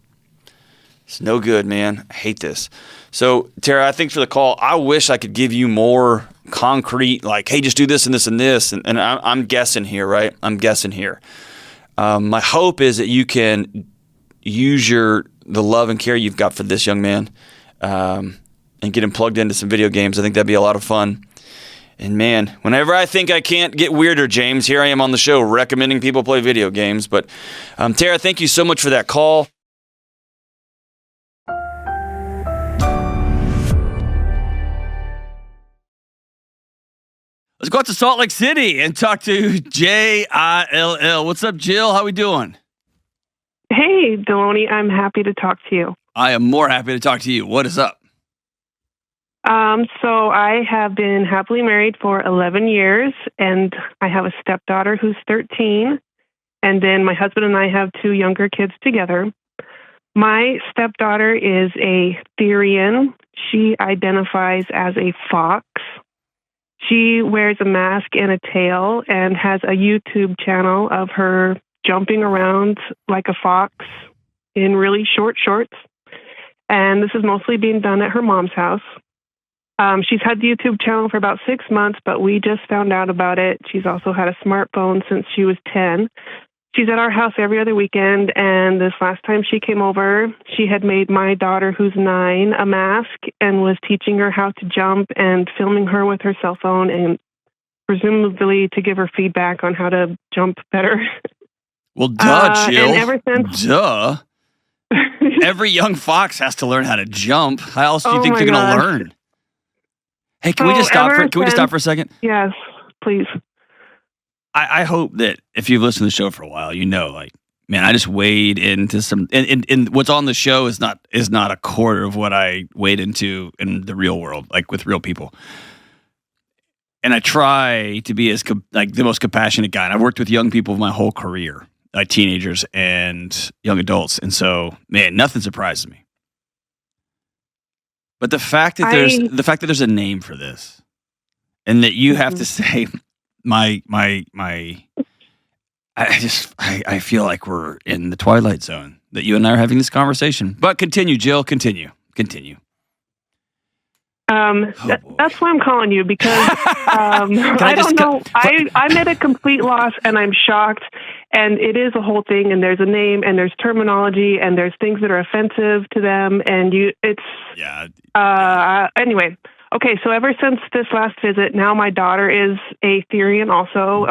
S1: it's no good, man. I hate this. So, Tara, thanks for the call. I wish I could give you more concrete, like, hey, just do this and this and this. And I'm guessing here, right? My hope is that you can use the love and care you've got for this young man and get him plugged into some video games. I think that'd be a lot of fun. And man, whenever I think I can't get weirder, James, here I am on the show recommending people play video games. But Tara, thank you so much for that call. Let's go out to Salt Lake City and talk to Jill. What's up, Jill? How we doing?
S5: Hey, Delony. I'm happy to talk to you.
S1: I am more happy to talk to you. What is up?
S5: So I have been happily married for 11 years, and I have a stepdaughter who's 13, and then my husband and I have 2 younger kids together. My stepdaughter is a Therian. She identifies as a fox. She wears a mask and a tail and has a YouTube channel of her jumping around like a fox in really short shorts. And this is mostly being done at her mom's house. She's had the YouTube channel for about 6 months, but we just found out about it. She's also had a smartphone since she was 10. She's at our house every other weekend, and this last time she came over, she had made my daughter, who's 9, a mask and was teaching her how to jump and filming her with her cell phone and presumably to give her feedback on how to jump better.
S1: Well, duh, Jill.
S5: And ever since...
S1: Duh. Every young fox has to learn how to jump. How else do you think they're going to learn? Hey, can we just stop for a second?
S5: Yes, please.
S1: I hope that if you've listened to the show for a while, you know, like, man, I just wade into some, and what's on the show is not a quarter of what I wade into in the real world, like with real people. And I try to be as like the most compassionate guy. And I've worked with young people my whole career, like teenagers and young adults, and so, man, nothing surprises me. But the fact that there's a name for this, and that you have to say, I feel like we're in the Twilight Zone, that you and I are having this conversation. But continue, Jill. Continue.
S5: That's why I'm calling you, because I don't know. I'm at a complete loss, and I'm shocked. And it is a whole thing. And there's a name, and there's terminology, and there's things that are offensive to them. And anyway. Okay, so ever since this last visit, now my daughter is a Therian also.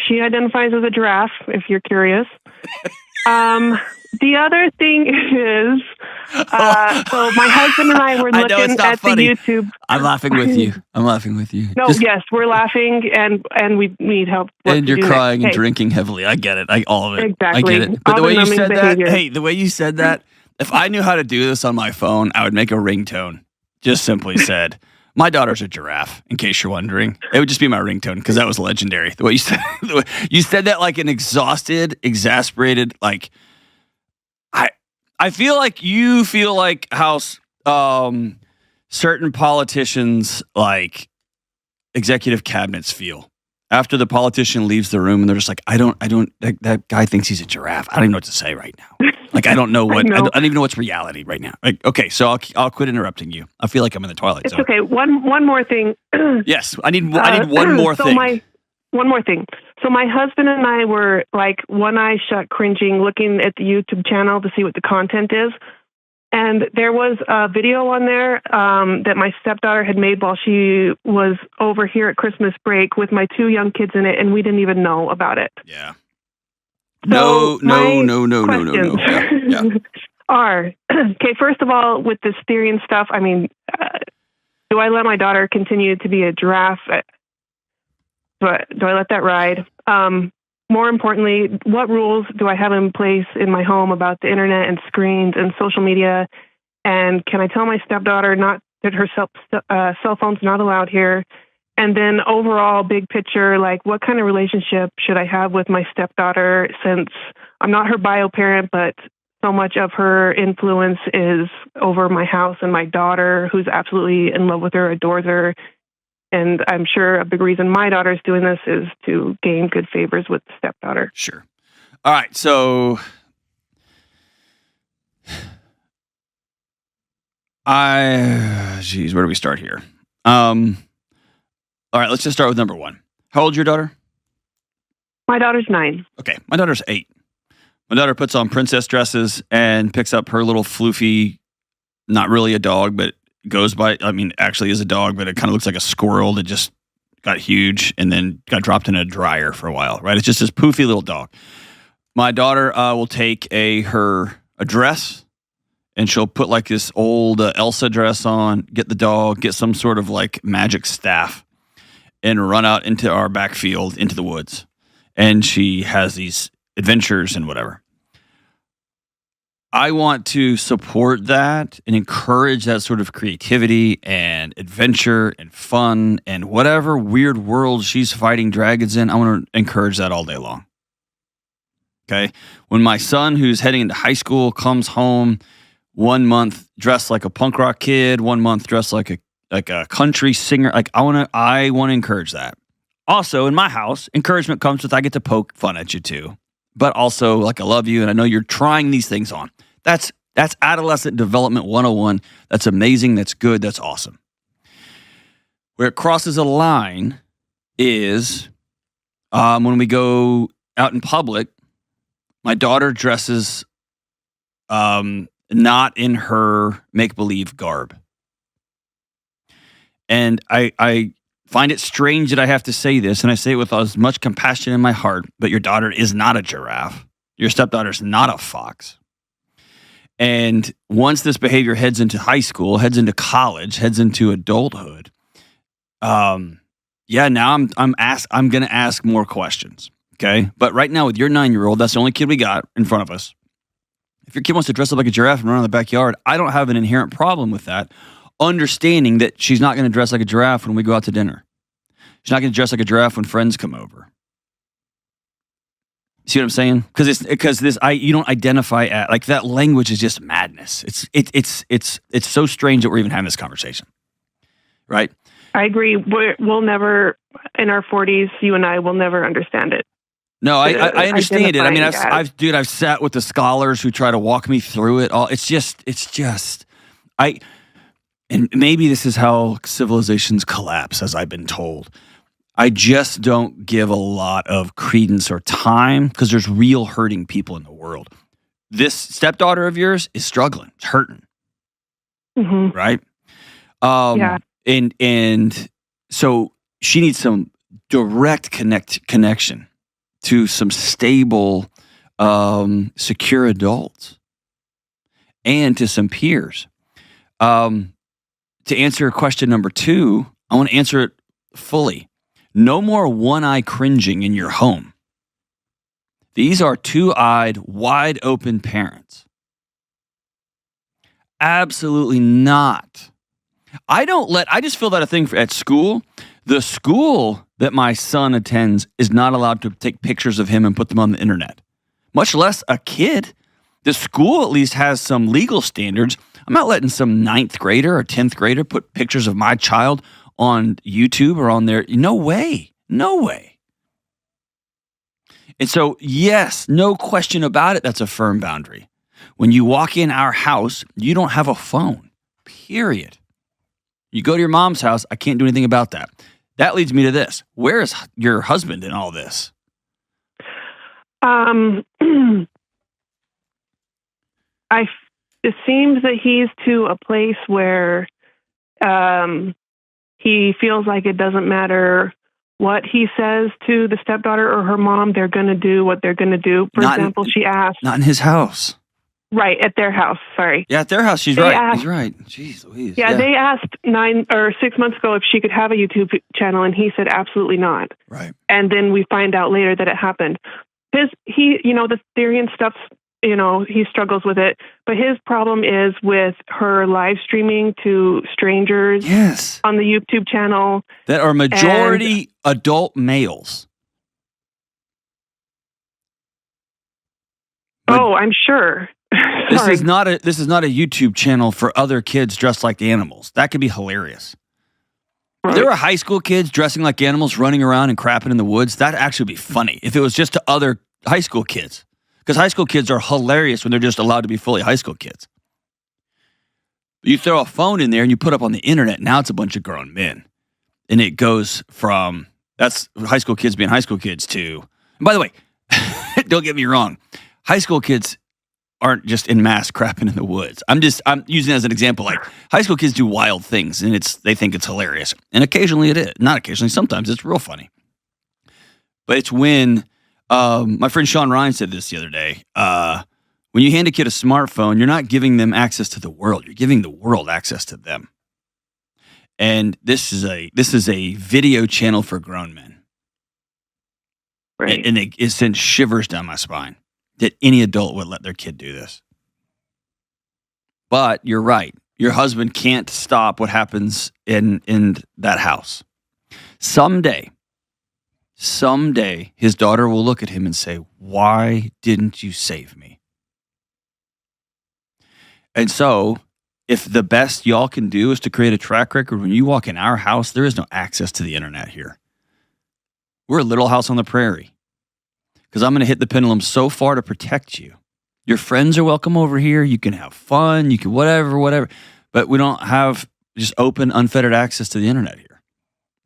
S5: She identifies as a giraffe, if you're curious. The other thing is, so my husband and I were looking at funny. The YouTube.
S1: I'm laughing with you.
S5: No, yes, we're laughing, and we need help.
S1: And you're crying and drinking heavily. I get it. All of it.
S5: Exactly.
S1: I get it. But the way you said that, if I knew how to do this on my phone, I would make a ringtone. Just simply said, my daughter's a giraffe, in case you're wondering. It would just be my ringtone, because that was legendary. The way you said that like an exhausted, exasperated, like, I feel like you feel like how certain politicians, like executive cabinets, feel after the politician leaves the room, and they're just like, that guy thinks he's a giraffe. I don't even know what to say right now. Like, I don't know what, I don't even know what's reality right now. Like, okay, so I'll quit interrupting you. I feel like I'm in the Twilight Zone.
S5: It's okay. One more thing.
S1: Yes, I need one more thing.
S5: One more thing. So my husband and I were like one eye shut, cringing, looking at the YouTube channel to see what the content is. And there was a video on there that my stepdaughter had made while she was over here at Christmas break with my 2 young kids in it, and we didn't even know about it.
S1: Yeah.
S5: So
S1: No. Yeah.
S5: Are, okay, first of all, with this Therian stuff, I mean, do I let my daughter continue to be a giraffe? Do I let that ride? More importantly, what rules do I have in place in my home about the internet and screens and social media? And can I tell my stepdaughter not that her cell phone's not allowed here? And then overall, big picture, like what kind of relationship should I have with my stepdaughter, since I'm not her bio parent, but so much of her influence is over my house and my daughter, who's absolutely in love with her, adores her. And I'm sure a big reason my daughter's doing this is to gain good favors with the stepdaughter.
S1: Sure. All right. So where do we start here? All right, let's just start with number 1. How old's your daughter?
S5: My daughter's 9.
S1: Okay. My daughter's 8. My daughter puts on princess dresses and picks up her little floofy, not really a dog, but actually is a dog, but it kind of looks like a squirrel that just got huge and then got dropped in a dryer for a while, right? It's just this poofy little dog. My daughter will take a dress, and she'll put like this old Elsa dress on, get the dog, get some sort of like magic staff, and run out into our backfield, into the woods. And she has these adventures and whatever. I want to support that and encourage that sort of creativity and adventure and fun and whatever weird world she's fighting dragons in. I want to encourage that all day long. Okay? When my son, who's heading into high school, comes home 1 month dressed like a punk rock kid, 1 month dressed like a country singer, like I want to encourage that. Also, in my house, encouragement comes with I get to poke fun at you too. But also, like, I love you and I know you're trying these things on. That's adolescent development 101. That's amazing. That's good. That's awesome. Where it crosses a line is when we go out in public, my daughter dresses not in her make-believe garb. And I find it strange that I have to say this, and I say it with as much compassion in my heart, but your daughter is not a giraffe. Your stepdaughter's not a fox. And once this behavior heads into high school, heads into college, heads into adulthood, now I'm going to ask more questions, okay? But right now with your 9-year-old, that's the only kid we got in front of us. If your kid wants to dress up like a giraffe and run around the backyard, I don't have an inherent problem with that, understanding that she's not going to dress like a giraffe when we go out to dinner. She's not going to dress like a giraffe when friends come over. See what I'm saying? Because you don't identify at, like, that language is just madness. It's so strange that we're even having this conversation, right?
S5: I agree. We'll never, in our 40s, you and I will never understand it.
S1: No, I understand it. I mean, I've sat with the scholars who try to walk me through it all. And maybe this is how civilizations collapse, as I've been told. I just don't give a lot of credence or time because there's real hurting people in the world. This stepdaughter of yours is struggling, it's hurting, right? Yeah. And so she needs some direct connection to some stable, secure adults and to some peers. To answer question number 2, I want to answer it fully. No more one-eye cringing in your home. These are two-eyed, wide-open parents. Absolutely not. I just feel that a thing at school. The school that my son attends is not allowed to take pictures of him and put them on the internet, much less a kid. The school at least has some legal standards. I'm not letting some 9th grader or 10th grader put pictures of my child on YouTube or on there. No way. No way. And so, yes, no question about it, that's a firm boundary. When you walk in our house, you don't have a phone, period. You go to your mom's house, I can't do anything about that. That leads me to this. Where is your husband in all this? It
S5: seems that he's to a place where he feels like it doesn't matter what he says to the stepdaughter or her mom, they're going to do what they're going to do. For example, she asked...
S1: Not in his house.
S5: Right, at their house, sorry.
S1: Yeah, at their house, he's right. He's right. Jeez Louise.
S5: Yeah, they asked 9 or 6 months ago if she could have a YouTube channel, and he said absolutely not.
S1: Right.
S5: And then we find out later that it happened. The Syrian stuff's, he struggles with it, but his problem is with her live streaming to strangers on the YouTube channel.
S1: That are majority adult males.
S5: I'm sure.
S1: This is not a YouTube channel for other kids dressed like animals. That could be hilarious. Right. If there were high school kids dressing like animals, running around and crapping in the woods, that'd actually be funny if it was just to other high school kids. Because high school kids are hilarious when they're just allowed to be fully high school kids. You throw a phone in there and you put up on the internet, now it's a bunch of grown men. And it goes from, that's high school kids being high school kids to, and by the way, don't get me wrong, high school kids aren't just in mass crapping in the woods. I'm using it as an example, like high school kids do wild things and they think it's hilarious. And occasionally it is. Not occasionally, sometimes it's real funny. But it's when, my friend Sean Ryan said this the other day, when you hand a kid a smartphone, you're not giving them access to the world. You're giving the world access to them. And this is a video channel for grown men.
S5: Right.
S1: And it sends shivers down my spine that any adult would let their kid do this. But you're right. Your husband can't stop what happens in that house. Someday, his daughter will look at him and say, "Why didn't you save me?" And so, if the best y'all can do is to create a track record, when you walk in our house, there is no access to the internet here. We're a little house on the prairie. Because I'm going to hit the pendulum so far to protect you. Your friends are welcome over here. You can have fun. You can whatever. But we don't have just open, unfettered access to the internet here.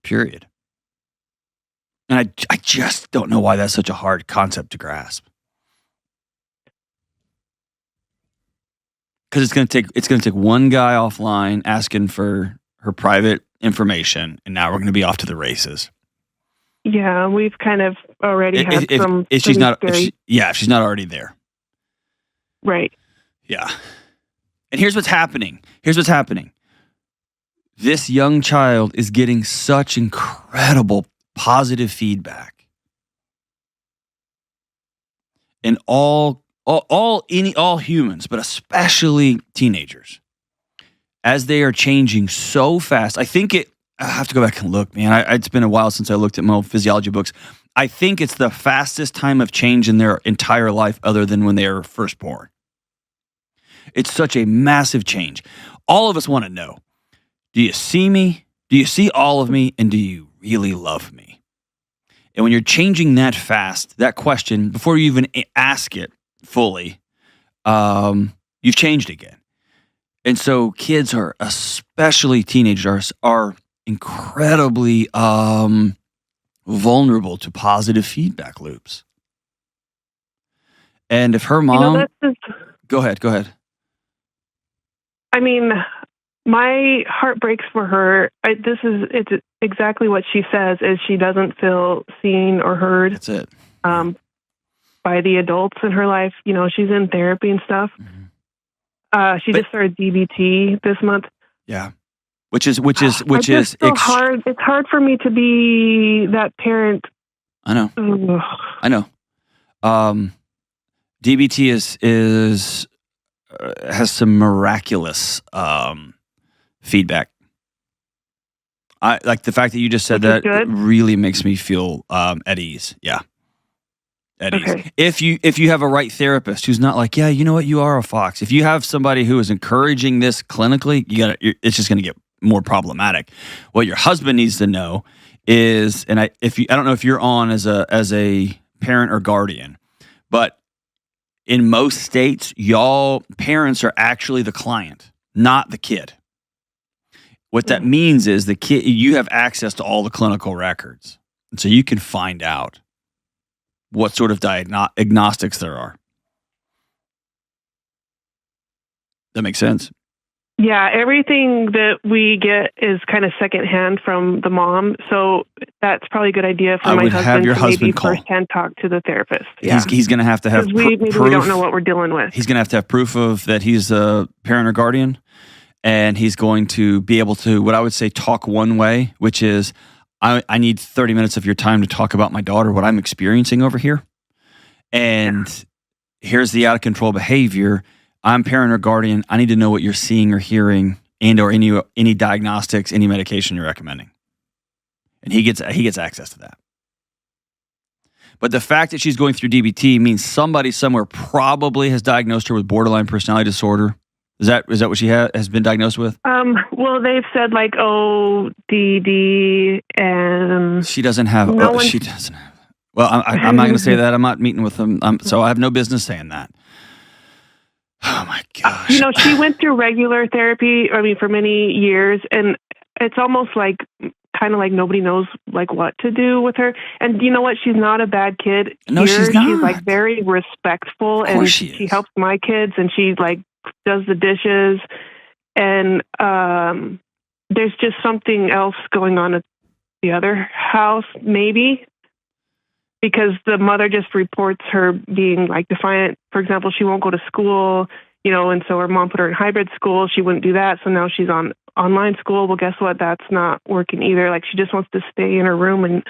S1: Period. And I just don't know why that's such a hard concept to grasp. Because it's going to take one guy offline asking for her private information, and now we're going to be off to the races.
S5: Yeah, we've kind of already had some.
S1: If she's not already there.
S5: Right.
S1: Yeah. And here's what's happening. This young child is getting such incredible positive feedback. And all humans, but especially teenagers, as they are changing so fast. I have to go back and look, man. It's been a while since I looked at my old physiology books. I think it's the fastest time of change in their entire life other than when they were first born. It's such a massive change. All of us want to know, do you see me? Do you see all of me? And do you really love me? And when you're changing that fast, that question, before you even ask it fully, you've changed again. And so kids are, especially teenagers, are incredibly vulnerable to positive feedback loops. And if her mom... Go ahead.
S5: I mean, my heart breaks for her. It's exactly what she says, is she doesn't feel seen or heard.
S1: That's it.
S5: By the adults in her life. You know, she's in therapy and stuff. Mm-hmm. She just started DBT this month.
S1: Yeah. Which is
S5: hard. It's hard for me to be that parent.
S1: I know. Ugh. I know. DBT has some miraculous feedback. I like the fact that you just said that. It really makes me feel at ease. Yeah. At ease. If you have a right therapist who's not like, yeah, you know what, you are a fox. If you have somebody who is encouraging this clinically, it's just going to get more problematic. What your husband needs to know is, and I don't know if you're on as a parent or guardian, but in most states, y'all parents are actually the client, not the kid. What that means is the kid, you have access to all the clinical records, and so you can find out what sort of diagnostics there are. That makes sense?
S5: Yeah, everything that we get is kind of secondhand from the mom, so that's probably a good idea for my husband to maybe firsthand talk to the therapist. Yeah.
S1: He's going to have to have
S5: proof. We don't know what we're dealing with.
S1: He's going to have proof of that he's a parent or guardian, and he's going to be able to, what I would say, talk one way, which is, I need 30 minutes of your time to talk about my daughter, what I'm experiencing over here. And here's the out of control behavior. I'm parent or guardian. I need to know what you're seeing or hearing, and or any diagnostics, any medication you're recommending. And he gets access to that. But the fact that she's going through DBT means somebody somewhere probably has diagnosed her with borderline personality disorder. Is that what she has been diagnosed with?
S5: Well, they've said like ODD, and
S1: she doesn't have. She doesn't have. Well, I'm not going to say that. I'm not meeting with them, so I have no business saying that. Oh my gosh!
S5: You know, she went through regular therapy. I mean, for many years, and it's almost like kind of like nobody knows like what to do with her. And you know what? She's not a bad kid.
S1: No, she's not.
S5: She's like very respectful, and she helps my kids, and she like does the dishes, and there's just something else going on at the other house, maybe, because the mother just reports her being like defiant. For example, she won't go to school, you know, and so her mom put her in hybrid school. She wouldn't do that, so now she's on online school. Well, guess what? That's not working either. Like, she just wants to stay in her room and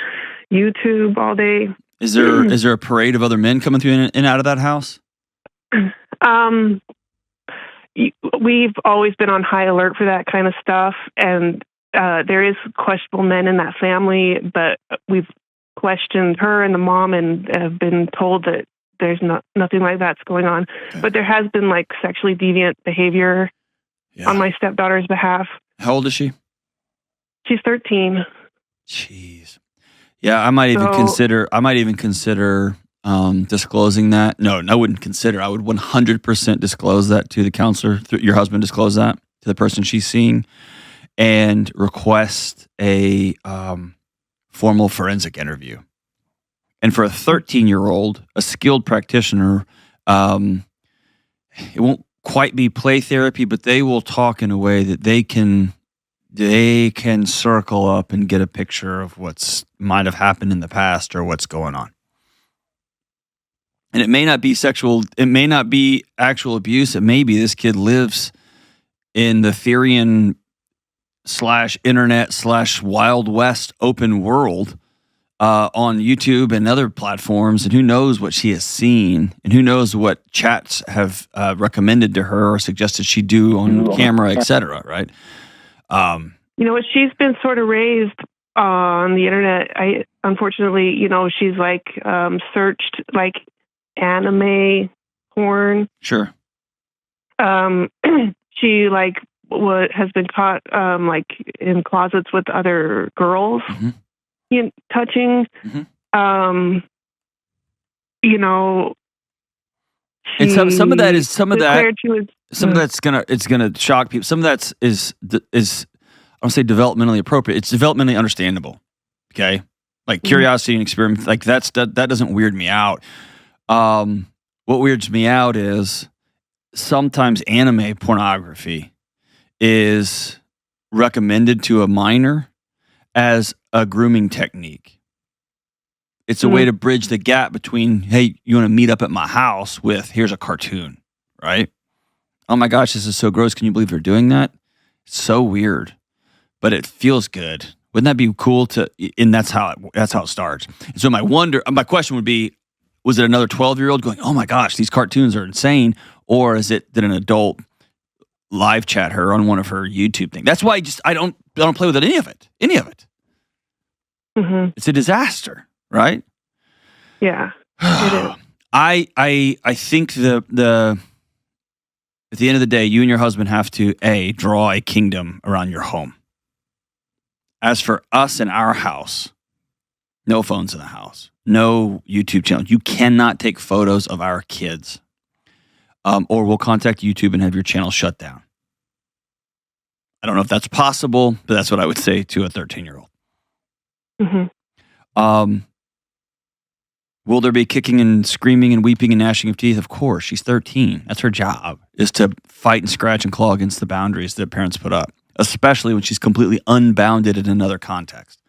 S5: YouTube all day.
S1: Is there a parade of other men coming through in and out of that house?
S5: We've always been on high alert for that kind of stuff, and there is questionable men in that family, but we've questioned her and the mom and have been told that there's nothing like that's going on. Okay. But there has been like sexually deviant behavior on my stepdaughter's behalf. How
S1: old is she?
S5: She's 13.
S1: Jeez. Yeah, I might even consider disclosing that. No, I wouldn't consider. I would 100% disclose that to the counselor. Your husband disclose that to the person she's seeing, and request a formal forensic interview. And for a 13-year-old, a skilled practitioner, it won't quite be play therapy, but they will talk in a way that they can circle up and get a picture of what's might have happened in the past or what's going on. And it may not be sexual, it may not be actual abuse. It may be this kid lives in the Therian /internet /Wild West open world on YouTube and other platforms, and who knows what she has seen, and who knows what chats have recommended to her or suggested she do on camera, etc. Right?
S5: You know what? She's been sort of raised on the internet. Unfortunately, she's like searched like anime porn.
S1: Sure.
S5: She like has been caught like in closets with other girls, touching.
S1: And some of that's gonna shock people. Some of that is I don't say developmentally appropriate. It's developmentally understandable. Okay, like curiosity and experiment. Like that doesn't weird me out. What weirds me out is sometimes anime pornography is recommended to a minor as a grooming technique. It's a way to bridge the gap between, hey, you want to meet up at my house, with here's a cartoon, right? Oh my gosh, this is so gross. Can you believe they're doing that? It's so weird, but it feels good. Wouldn't that be cool and that's how it starts. And so my question would be, was it another 12-year-old going, oh my gosh, these cartoons are insane? Or is it that an adult live chat her on one of her YouTube things? That's why I don't play with any of it. It's a disaster, right?
S5: Yeah, it is.
S1: I think at the end of the day, you and your husband have to draw a kingdom around your home. As for us in our house, no phones in the house, no YouTube channel. You cannot take photos of our kids, or we'll contact YouTube and have your channel shut down. I don't know if that's possible, but that's what I would say to a 13-year-old. Will there be kicking and screaming and weeping and gnashing of teeth? Of course. She's 13. That's her job, is to fight and scratch and claw against the boundaries that parents put up, especially when she's completely unbounded in another context.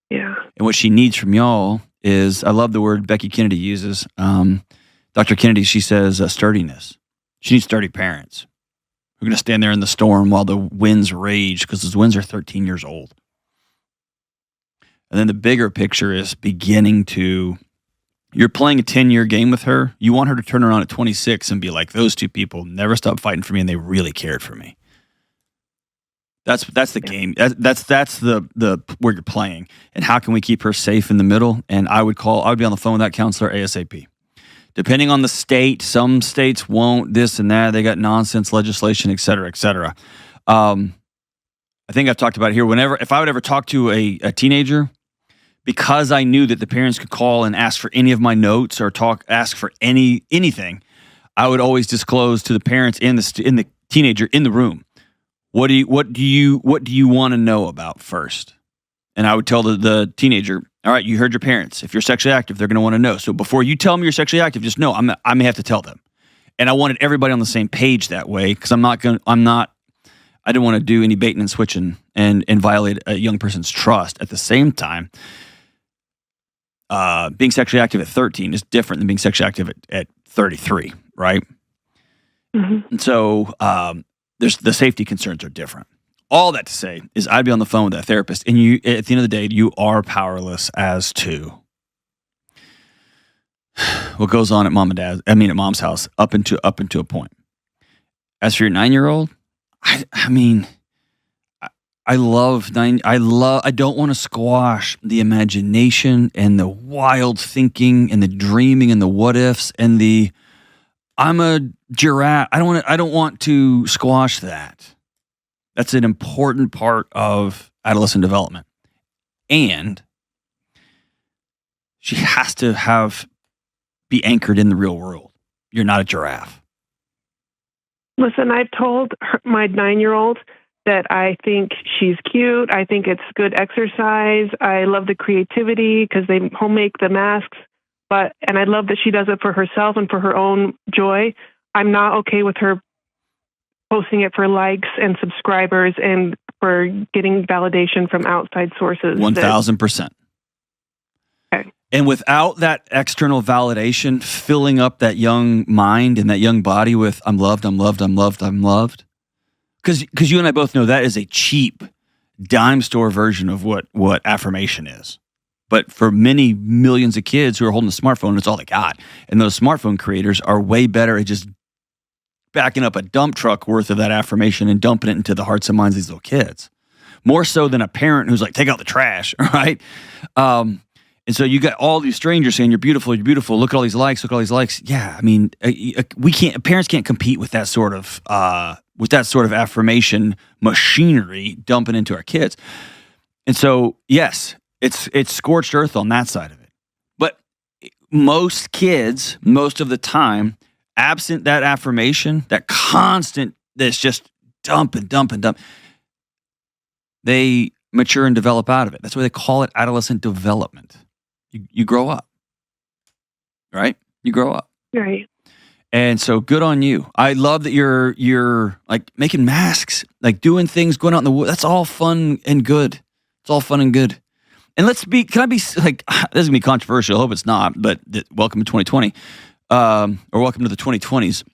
S5: Yeah.
S1: And what she needs from y'all is, I love the word Becky Kennedy uses. Dr. Kennedy, she says sturdiness. She needs sturdy parents. We're going to stand there in the storm while the winds rage, because those winds are 13 years old. And then the bigger picture is you're playing a 10-year game with her. You want her to turn around at 26 and be like, those two people never stopped fighting for me and they really cared for me. That's the game. That's the where you're playing. And how can we keep her safe in the middle? And I would be on the phone with that counselor ASAP. Depending on the state, some states won't this and that. They got nonsense legislation, et cetera, et cetera. I think I've talked about it here. If I would ever talk to a teenager, because I knew that the parents could call and ask for any of my notes or ask for anything, I would always disclose to the parents and the teenager in the room, what do you want to know about first? And I would tell the teenager, all right, you heard your parents. If you're sexually active, they're going to want to know. So before you tell them you're sexually active, just know I may have to tell them. And I wanted everybody on the same page that way, because I didn't want to do any baiting and switching and violate a young person's trust. At the same time, being sexually active at 13 is different than being sexually active at 33, right? And so the safety concerns are different. all that to say is I'd be on the phone with that therapist, and you, at the end of the day, you are powerless as to what goes on at mom's house up into a point. As for your 9-year-old, I don't want to squash the imagination and the wild thinking and the dreaming and the what ifs and the I'm a giraffe. I don't want to squash that. That's an important part of adolescent development. And she has to be anchored in the real world. You're not a giraffe.
S5: Listen, I've told my 9-year-old that I think she's cute. I think it's good exercise. I love the creativity because they home make the masks. And I love that she does it for herself and for her own joy. I'm not okay with her posting it for likes and subscribers and for getting validation from outside sources.
S1: 1,000%.
S5: Okay.
S1: And without that external validation filling up that young mind and that young body with I'm loved, I'm loved, I'm loved, I'm loved. Because you and I both know that is a cheap dime store version of what affirmation is. But for many millions of kids who are holding a smartphone, it's all they got. And those smartphone creators are way better at just backing up a dump truck worth of that affirmation and dumping it into the hearts and minds of these little kids. More so than a parent who's like, take out the trash, right? And so you got all these strangers saying, you're beautiful, look at all these likes, Yeah, I mean, parents can't compete with that sort of affirmation machinery dumping into our kids. And so, yes, it's scorched earth on that side of it. But most kids, most of the time, absent that affirmation, that constant, that's just dump and dump and dump, they mature and develop out of it. That's why they call it adolescent development. You grow up, right? You grow up.
S5: Right.
S1: And so good on you. I love that you're like making masks, like doing things, going out in the woods. That's all fun and good. It's all fun and good. And can I be like, this is going to be controversial. I hope it's not, but welcome to 2020, or welcome to the 2020s.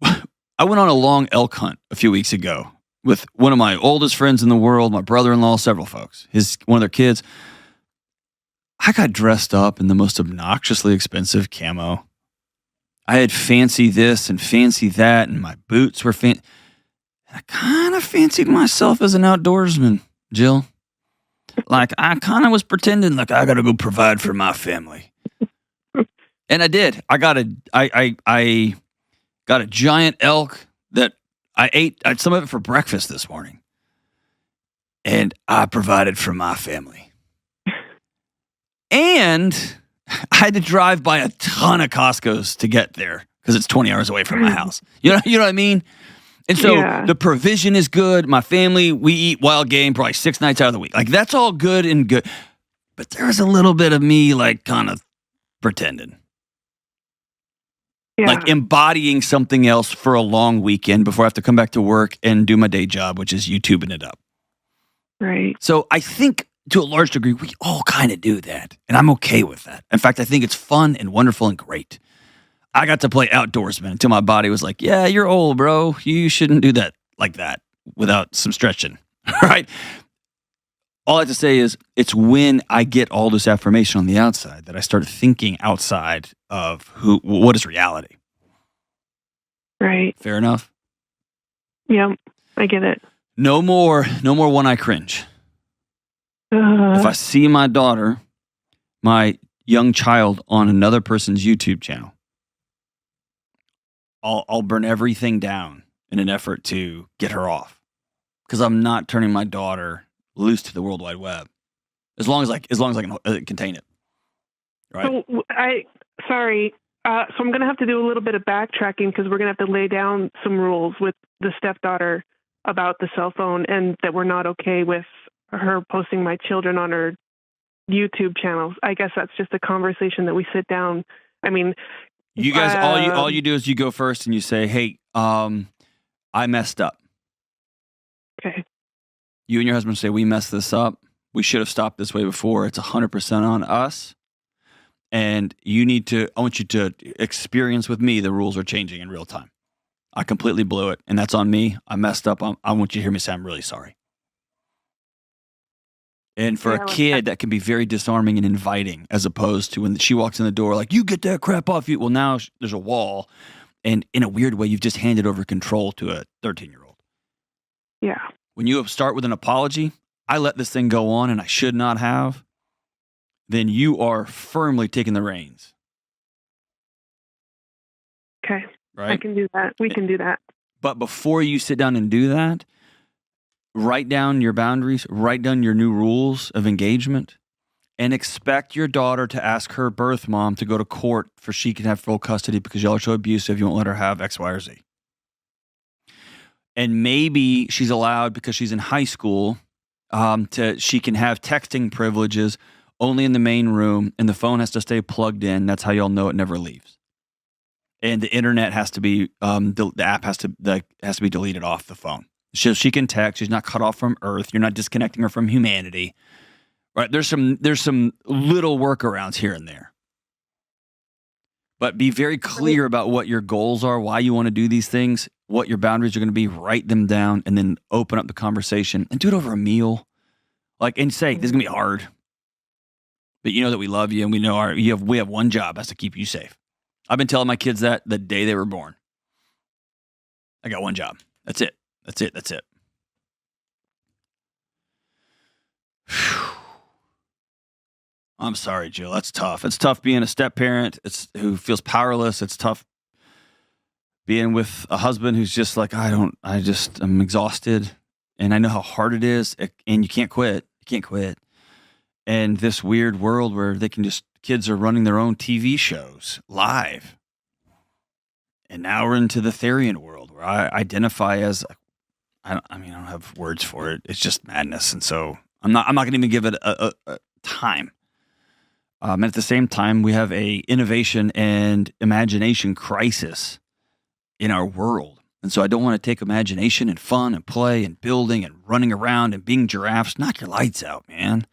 S1: I went on a long elk hunt a few weeks ago with one of my oldest friends in the world, my brother-in-law, several folks, one of their kids. I got dressed up in the most obnoxiously expensive camo. I had fancy this and fancy that, and my boots were fancy. I kind of fancied myself as an outdoorsman, Jill. Like, I kind of was pretending like I got to go provide for my family. And I did. I got a giant elk that I ate some of it for breakfast this morning. And I provided for my family. And I had to drive by a ton of Costco's to get there because it's 20 hours away from my house. You know what I mean? And so the provision is good. My family, we eat wild game probably 6 nights out of the week. Like, that's all good and good. But there's a little bit of me, like, kind of pretending. Yeah. Like embodying something else for a long weekend before I have to come back to work and do my day job, which is YouTubing it up.
S5: Right.
S1: So I think to a large degree, we all kind of do that. And I'm okay with that. In fact, I think it's fun and wonderful and great. I got to play outdoorsman until my body was like, yeah, you're old, bro. You shouldn't do that like that without some stretching, right? All I have to say is it's when I get all this affirmation on the outside that I start thinking outside of what is reality.
S5: Right.
S1: Fair enough?
S5: Yeah, I get it.
S1: No more one-eye cringe. If I see my daughter, my young child, on another person's YouTube channel, I'll burn everything down in an effort to get her off, because I'm not turning my daughter loose to the World Wide Web, as long as I can contain it. Right?
S5: So I'm going to have to do a little bit of backtracking because we're going to have to lay down some rules with the stepdaughter about the cell phone, and that we're not okay with her posting my children on her YouTube channels. I guess that's just a conversation that we sit down. I mean,
S1: you guys, all you do is you go first and you say, "Hey, I messed up."
S5: Okay.
S1: You and your husband say, "We messed this up. We should have stopped this way before. It's 100% on us. And I want you to experience with me the rules are changing in real time. I completely blew it, and that's on me. I messed up. I want you to hear me say I'm really sorry. And for a kid, that can be very disarming and inviting, as opposed to when she walks in the door like, you get that crap off you. Well, now there's a wall, and in a weird way, you've just handed over control to a 13-year-old.
S5: Yeah.
S1: When you start with an apology, I let this thing go on and I should not have, then you are firmly taking the reins.
S5: Okay.
S1: Right?
S5: I can do that. We can do that.
S1: But before you sit down and do that, write down your boundaries, write down your new rules of engagement, and expect your daughter to ask her birth mom to go to court for she can have full custody because y'all are so abusive, you won't let her have X, Y, or Z. And maybe she's allowed, because she's in high school, she can have texting privileges only in the main room, and the phone has to stay plugged in. That's how y'all know it never leaves. And the internet has to be, the app has to be deleted off the phone. So she can text. She's not cut off from Earth. You're not disconnecting her from humanity. Right? There's some little workarounds here and there. But be very clear about what your goals are, why you want to do these things, what your boundaries are going to be. Write them down, and then open up the conversation and do it over a meal. And say, this is going to be hard, but you know that we love you, and we know we have one job, that's to keep you safe. I've been telling my kids that the day they were born. I got one job. That's it. That's it. That's it. Whew. I'm sorry, Jill. That's tough. It's tough being a step parent who feels powerless. It's tough being with a husband who's just like, I'm exhausted, and I know how hard it is, and you can't quit. You can't quit. And this weird world where kids are running their own TV shows live. And now we're into the Therian world where I identify as, I don't have words for it. It's just madness. And so I'm not going to even give it a time. And at the same time, we have a innovation and imagination crisis in our world. And so I don't want to take imagination and fun and play and building and running around and being giraffes. Knock your lights out, man.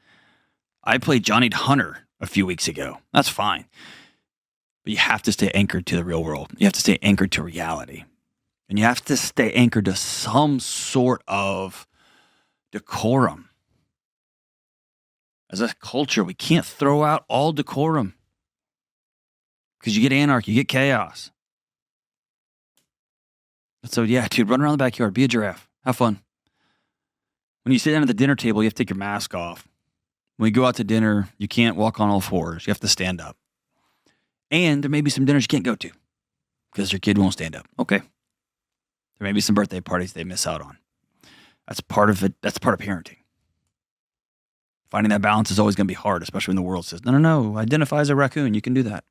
S1: I played Johnny Hunter a few weeks ago. That's fine. But you have to stay anchored to the real world. You have to stay anchored to reality. And you have to stay anchored to some sort of decorum. As a culture, we can't throw out all decorum. Because you get anarchy, you get chaos. So yeah, dude, run around the backyard, be a giraffe, have fun. When you sit down at the dinner table, you have to take your mask off. When you go out to dinner, you can't walk on all fours. You have to stand up. And there may be some dinners you can't go to because your kid won't stand up. Okay. There may be some birthday parties they miss out on. That's part of it. That's part of parenting. Finding that balance is always going to be hard, especially when the world says, no, identify as a raccoon. You can do that.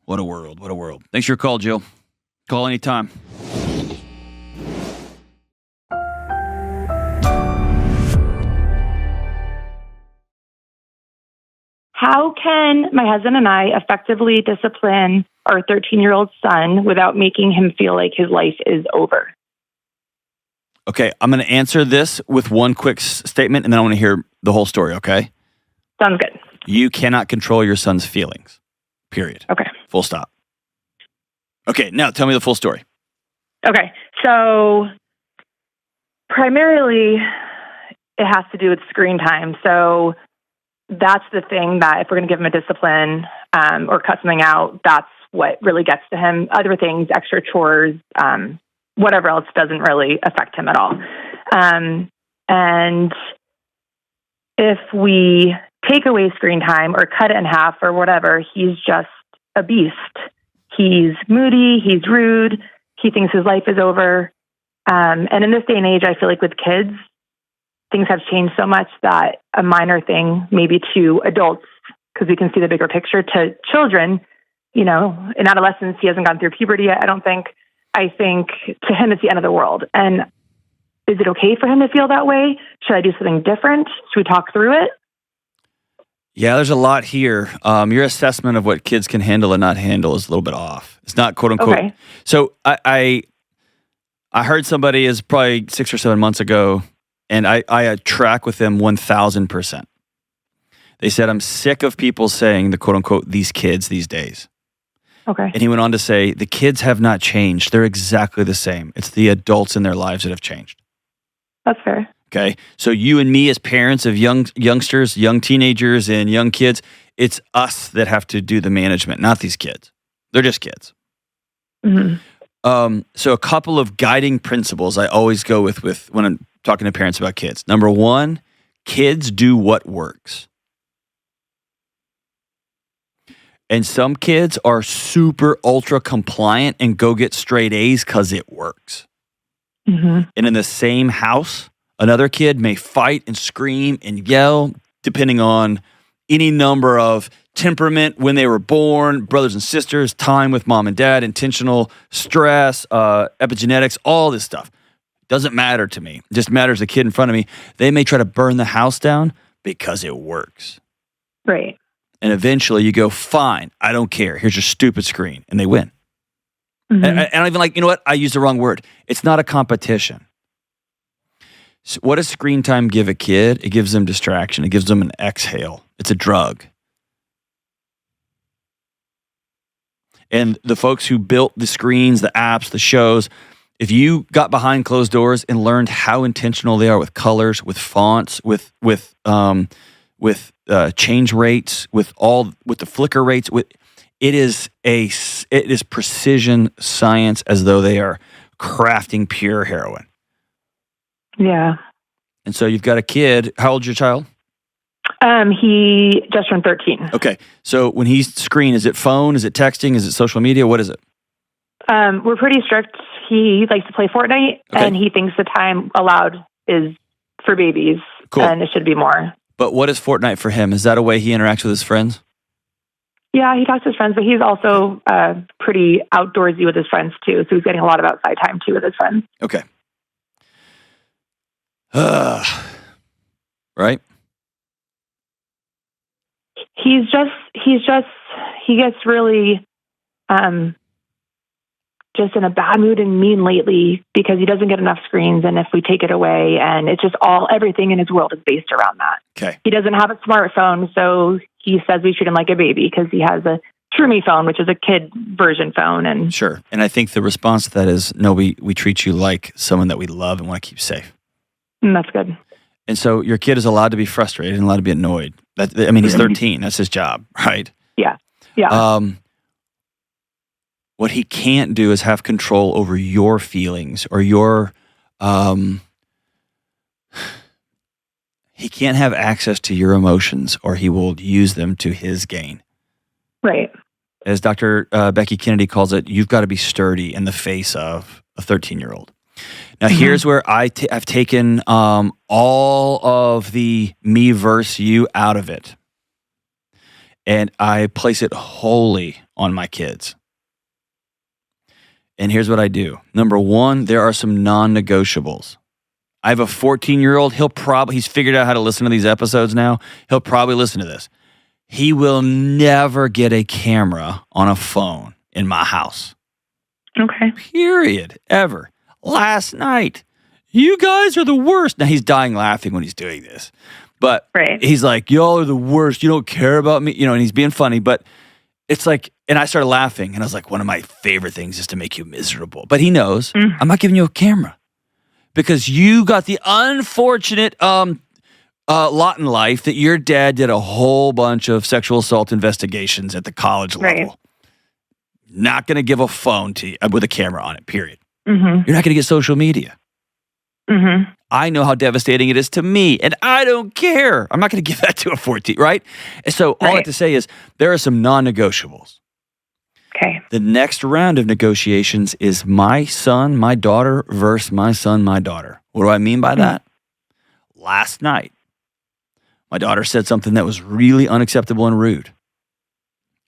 S1: What a world. What a world. Thanks for your call, Jill. Call anytime.
S6: How can my husband and I effectively discipline our 13-year-old son without making him feel like his life is over?
S1: Okay, I'm going to answer this with one quick statement, and then I want to hear the whole story, okay?
S6: Sounds good.
S1: You cannot control your son's feelings, period.
S6: Okay.
S1: Full stop. Okay, now tell me the full story.
S6: Okay, so primarily it has to do with screen time. So that's the thing that if we're going to give him a discipline or cut something out, that's what really gets to him. Other things, extra chores, whatever else doesn't really affect him at all. And if we take away screen time or cut it in half or whatever, he's just a beast. He's moody, he's rude, he thinks his life is over. And in this day and age, I feel like with kids, things have changed so much that a minor thing, maybe to adults, because we can see the bigger picture, to children, in adolescence, he hasn't gone through puberty yet, I don't think. I think to him, it's the end of the world. And is it okay for him to feel that way? Should I do something different? Should we talk through it?
S1: Yeah, there's a lot here. Your assessment of what kids can handle and not handle is a little bit off. It's not quote unquote. Okay. So I heard somebody is probably 6 or 7 months ago, and I track with them 1,000%. They said, I'm sick of people saying the quote unquote, these kids these days.
S6: Okay.
S1: And he went on to say, the kids have not changed. They're exactly the same. It's the adults in their lives that have changed.
S6: That's fair.
S1: Okay. So you and me as parents of youngsters, young teenagers, and young kids, it's us that have to do the management, not these kids. They're just kids.
S6: Mm-hmm.
S1: So a couple of guiding principles I always go with when I'm talking to parents about kids. Number one, kids do what works. And some kids are super ultra compliant and go get straight A's because it works.
S6: Mm-hmm.
S1: And in the same house, another kid may fight and scream and yell, depending on any number of temperament, when they were born, brothers and sisters, time with mom and dad, intentional stress, epigenetics, all this stuff. Doesn't matter to me. It just matters the kid in front of me. They may try to burn the house down because it works.
S6: Right.
S1: And eventually you go, fine, I don't care. Here's your stupid screen. And they win.
S6: Mm-hmm.
S1: And I don't even like, you know what? I used the wrong word. It's not a competition. So what does screen time give a kid? It gives them distraction. It gives them an exhale. It's a drug. And the folks who built the screens, the apps, the shows, if you got behind closed doors and learned how intentional they are with colors, with fonts, with change rates, with the flicker rates, it is precision science, as though they are crafting pure heroin.
S6: Yeah.
S1: And so you've got a kid. How old's your child?
S6: He just turned 13.
S1: Okay. So when he's screen, is it phone? Is it texting? Is it social media? What is it?
S6: We're pretty strict. He likes to play Fortnite, and he thinks the time allowed is for babies, and it should be more.
S1: But what is Fortnite for him? Is that a way he interacts with his friends?
S6: Yeah, he talks to his friends, but he's also pretty outdoorsy with his friends, too. So he's getting a lot of outside time, too, with his friends.
S1: Okay. Right?
S6: He gets really just in a bad mood and mean lately because he doesn't get enough screens, and if we take it away, and it's just everything in his world is based around that.
S1: Okay.
S6: He doesn't have a smartphone, so he says we treat him like a baby because he has a True-Me phone, which is a kid version phone. And
S1: sure. And I think the response to that is, no, we treat you like someone that we love and want to keep safe.
S6: That's good.
S1: And so your kid is allowed to be frustrated and allowed to be annoyed. He's 13. That's his job, right?
S6: Yeah. Yeah.
S1: What he can't do is have control over your feelings or your, he can't have access to your emotions, or he will use them to his gain.
S6: Right.
S1: As Dr. Becky Kennedy calls it, you've got to be sturdy in the face of a 13-year-old. Now, here's where I've taken all of the me versus you out of it, and I place it wholly on my kids. And here's what I do. Number one, there are some non-negotiables. I have a 14-year-old. He's figured out how to listen to these episodes now. He'll probably listen to this. He will never get a camera on a phone in my house.
S6: Okay.
S1: Period. Ever. Last night, you guys are the worst. Now, he's dying laughing when he's doing this. But he's like, y'all are the worst. You don't care about me. And he's being funny. But it's like, and I started laughing. And I was like, one of my favorite things is to make you miserable. But he knows I'm not giving you a camera. Because you got the unfortunate lot in life that your dad did a whole bunch of sexual assault investigations at the college level. Not going to give a phone to you with a camera on it, period. You're not going to get social media. I know how devastating it is to me, and I don't care. I'm not going to give that to a 14, right? And so all I have to say is there are some non-negotiables.
S6: Okay.
S1: The next round of negotiations is my son, my daughter versus my son, my daughter. What do I mean by that? Last night, my daughter said something that was really unacceptable and rude.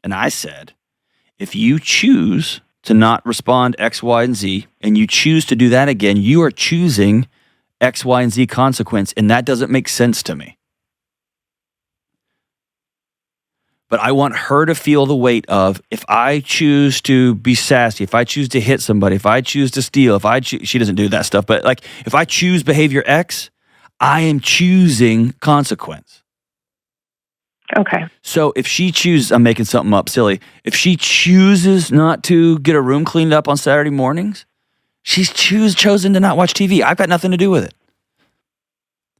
S1: And I said, if you choose to not respond X, Y, and Z, and you choose to do that again, you are choosing X, Y, and Z consequence, and that doesn't make sense to me. But I want her to feel the weight of, if I choose to be sassy, if I choose to hit somebody, if I choose to steal, she doesn't do that stuff, but like, if I choose behavior X, I am choosing consequence.
S6: Okay.
S1: So if she chooses, I'm making something up silly, if she chooses not to get a room cleaned up on Saturday mornings, she's chosen to not watch TV. I've got nothing to do with it.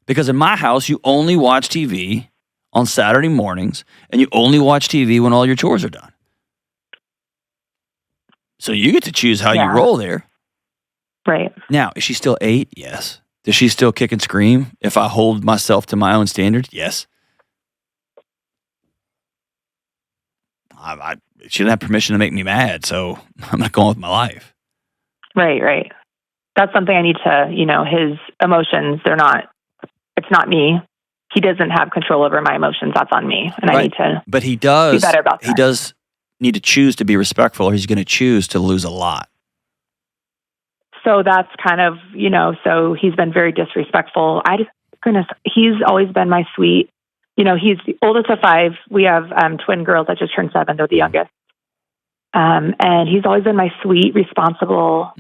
S1: Because in my house, you only watch TV on Saturday mornings, and you only watch TV when all your chores are done. So you get to choose how you roll there.
S6: Right.
S1: Now, is she still 8? Yes. Does she still kick and scream if I hold myself to my own standards? Yes. She didn't have permission to make me mad, so I'm not going with my life.
S6: Right. That's something I need to, his emotions, it's not me. He doesn't have control over my emotions. That's on me. And I need to
S1: But he does,
S6: be better about that.
S1: He does need to choose to be respectful, or he's going to choose to lose a lot.
S6: So that's kind of, so he's been very disrespectful. He's always been my sweet, he's the oldest of 5. We have twin girls that just turned 7. They're the youngest. And he's always been my sweet, responsible,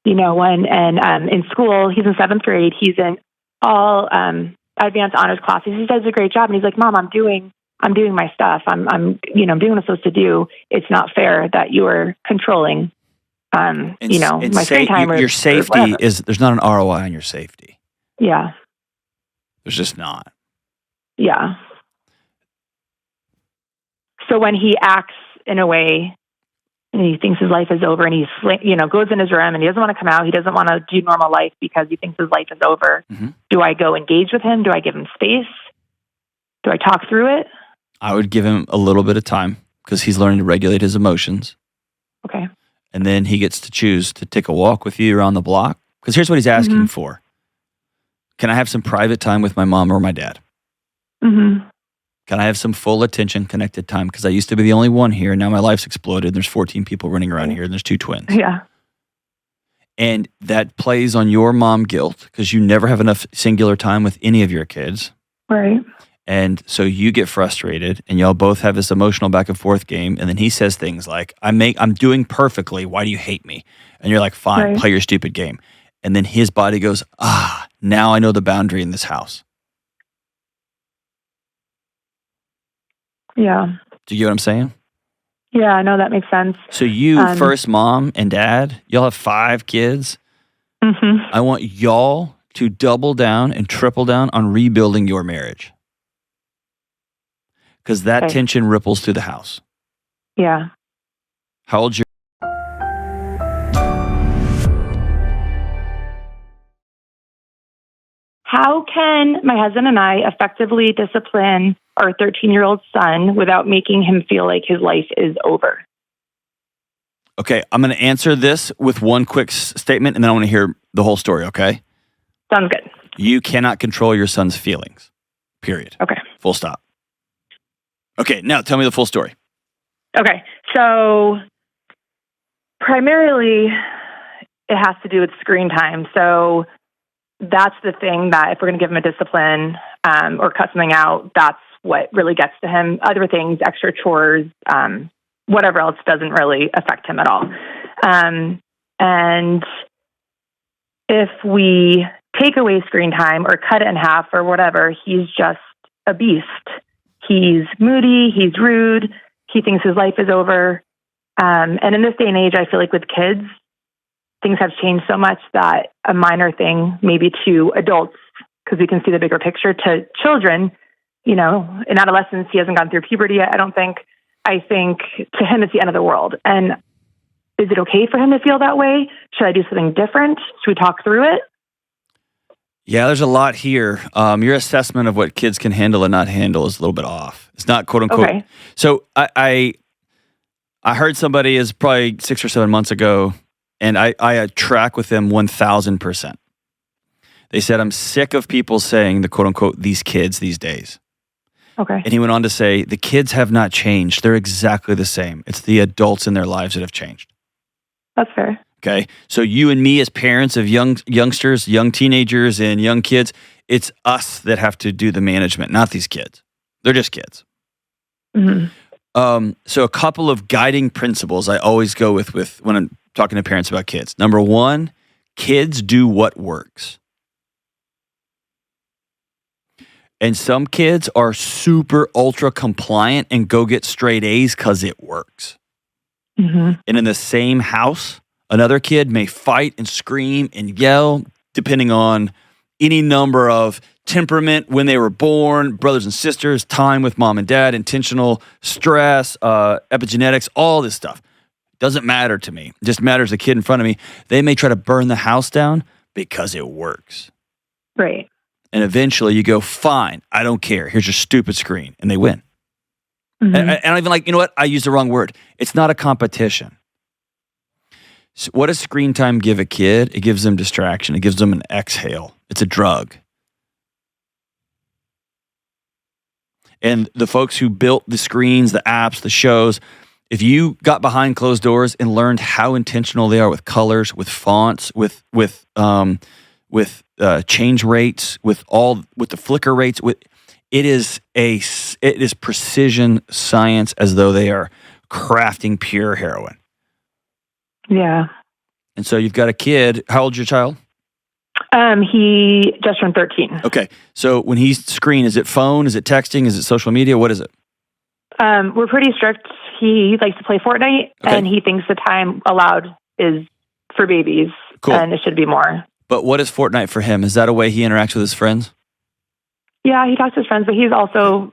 S6: one. And in school, he's in 7th grade. He's in all advanced honors classes. He does a great job. And he's like, Mom, I'm doing my stuff. I'm doing what I'm supposed to do. It's not fair that you are controlling, my screen time.
S1: Your safety there's not an ROI on your safety.
S6: Yeah.
S1: There's just not.
S6: Yeah. So when he acts in a way and he thinks his life is over and he goes in his room and he doesn't want to come out, he doesn't want to do normal life because he thinks his life is over. Mm-hmm. Do I go engage with him? Do I give him space? Do I talk through it?
S1: I would give him a little bit of time because he's learning to regulate his emotions.
S6: Okay.
S1: And then he gets to choose to take a walk with you around the block. Because here's what he's asking for. Can I have some private time with my mom or my dad? Mm-hmm. Can I have some full attention connected time? Because I used to be the only one here. And now my life's exploded. And there's 14 people running around here and there's 2 twins.
S6: Yeah.
S1: And that plays on your mom guilt because you never have enough singular time with any of your kids.
S6: Right.
S1: And so you get frustrated and y'all both have this emotional back and forth game. And then he says things like, I'm doing perfectly. Why do you hate me? And you're like, fine, play your stupid game. And then his body goes, now I know the boundary in this house.
S6: Yeah.
S1: Do you get what I'm saying?
S6: Yeah, I know that makes sense.
S1: So you first, mom and dad, y'all have 5 kids. Mm-hmm. I want y'all to double down and triple down on rebuilding your marriage. Because that tension ripples through the house.
S6: Yeah.
S1: How old's your...
S6: How can my husband and I effectively discipline our 13-year-old son without making him feel like his life is over?
S1: Okay, I'm going to answer this with one quick statement, and then I want to hear the whole story, okay?
S6: Sounds good.
S1: You cannot control your son's feelings, period.
S6: Okay.
S1: Full stop. Okay, now tell me the full story.
S6: Okay, so primarily it has to do with screen time. So that's the thing that if we're going to give him a discipline or cut something out, that's what really gets to him. Other things, extra chores, whatever else doesn't really affect him at all. And if we take away screen time or cut it in half or whatever, he's just a beast. He's moody, he's rude, he thinks his life is over. And in this day and age, I feel like with kids, things have changed so much that a minor thing, maybe to adults, because we can see the bigger picture, to children, in adolescence, he hasn't gone through puberty yet, I don't think. I think to him, it's the end of the world. And is it okay for him to feel that way? Should I do something different? Should we talk through it?
S1: Yeah, there's a lot here. Your assessment of what kids can handle and not handle is a little bit off. It's not quote unquote. Okay. So I heard somebody is probably 6 or 7 months ago, and I track with them 1,000%. They said, I'm sick of people saying the quote unquote these kids these days.
S6: Okay.
S1: And he went on to say, the kids have not changed. They're exactly the same. It's the adults in their lives that have changed.
S6: That's fair.
S1: Okay. So you and me as parents of youngsters, young teenagers, and young kids, it's us that have to do the management, not these kids. They're just kids. Mm-hmm. So a couple of guiding principles I always go with when I'm talking to parents about kids. Number 1, kids do what works. And some kids are super ultra compliant and go get straight A's because it works.
S6: Mm-hmm.
S1: And in the same house, another kid may fight and scream and yell, depending on any number of temperament, when they were born, brothers and sisters, time with mom and dad, intentional stress, epigenetics, all this stuff. Doesn't matter to me. It just matters the kid in front of me. They may try to burn the house down because it works.
S6: Right.
S1: And eventually you go, fine, I don't care. Here's your stupid screen. And they win.
S6: Mm-hmm.
S1: And I don't even like, you know what? I used the wrong word. It's not a competition. So what does screen time give a kid? It gives them distraction. It gives them an exhale. It's a drug. And the folks who built the screens, the apps, the shows, if you got behind closed doors and learned how intentional they are with colors, with fonts, with change rates, with the flicker rates, it is precision science, as though they are crafting pure heroin.
S6: Yeah.
S1: And so you've got a kid. How old's your child?
S6: He just turned 13.
S1: Okay. So when he's screen, is it phone? Is it texting? Is it social media? What is it?
S6: We're pretty strict. He likes to play Fortnite, and he thinks the time allowed is for babies, and it should be more.
S1: But what is Fortnite for him? Is that a way he interacts with his friends?
S6: Yeah, he talks to his friends, but he's also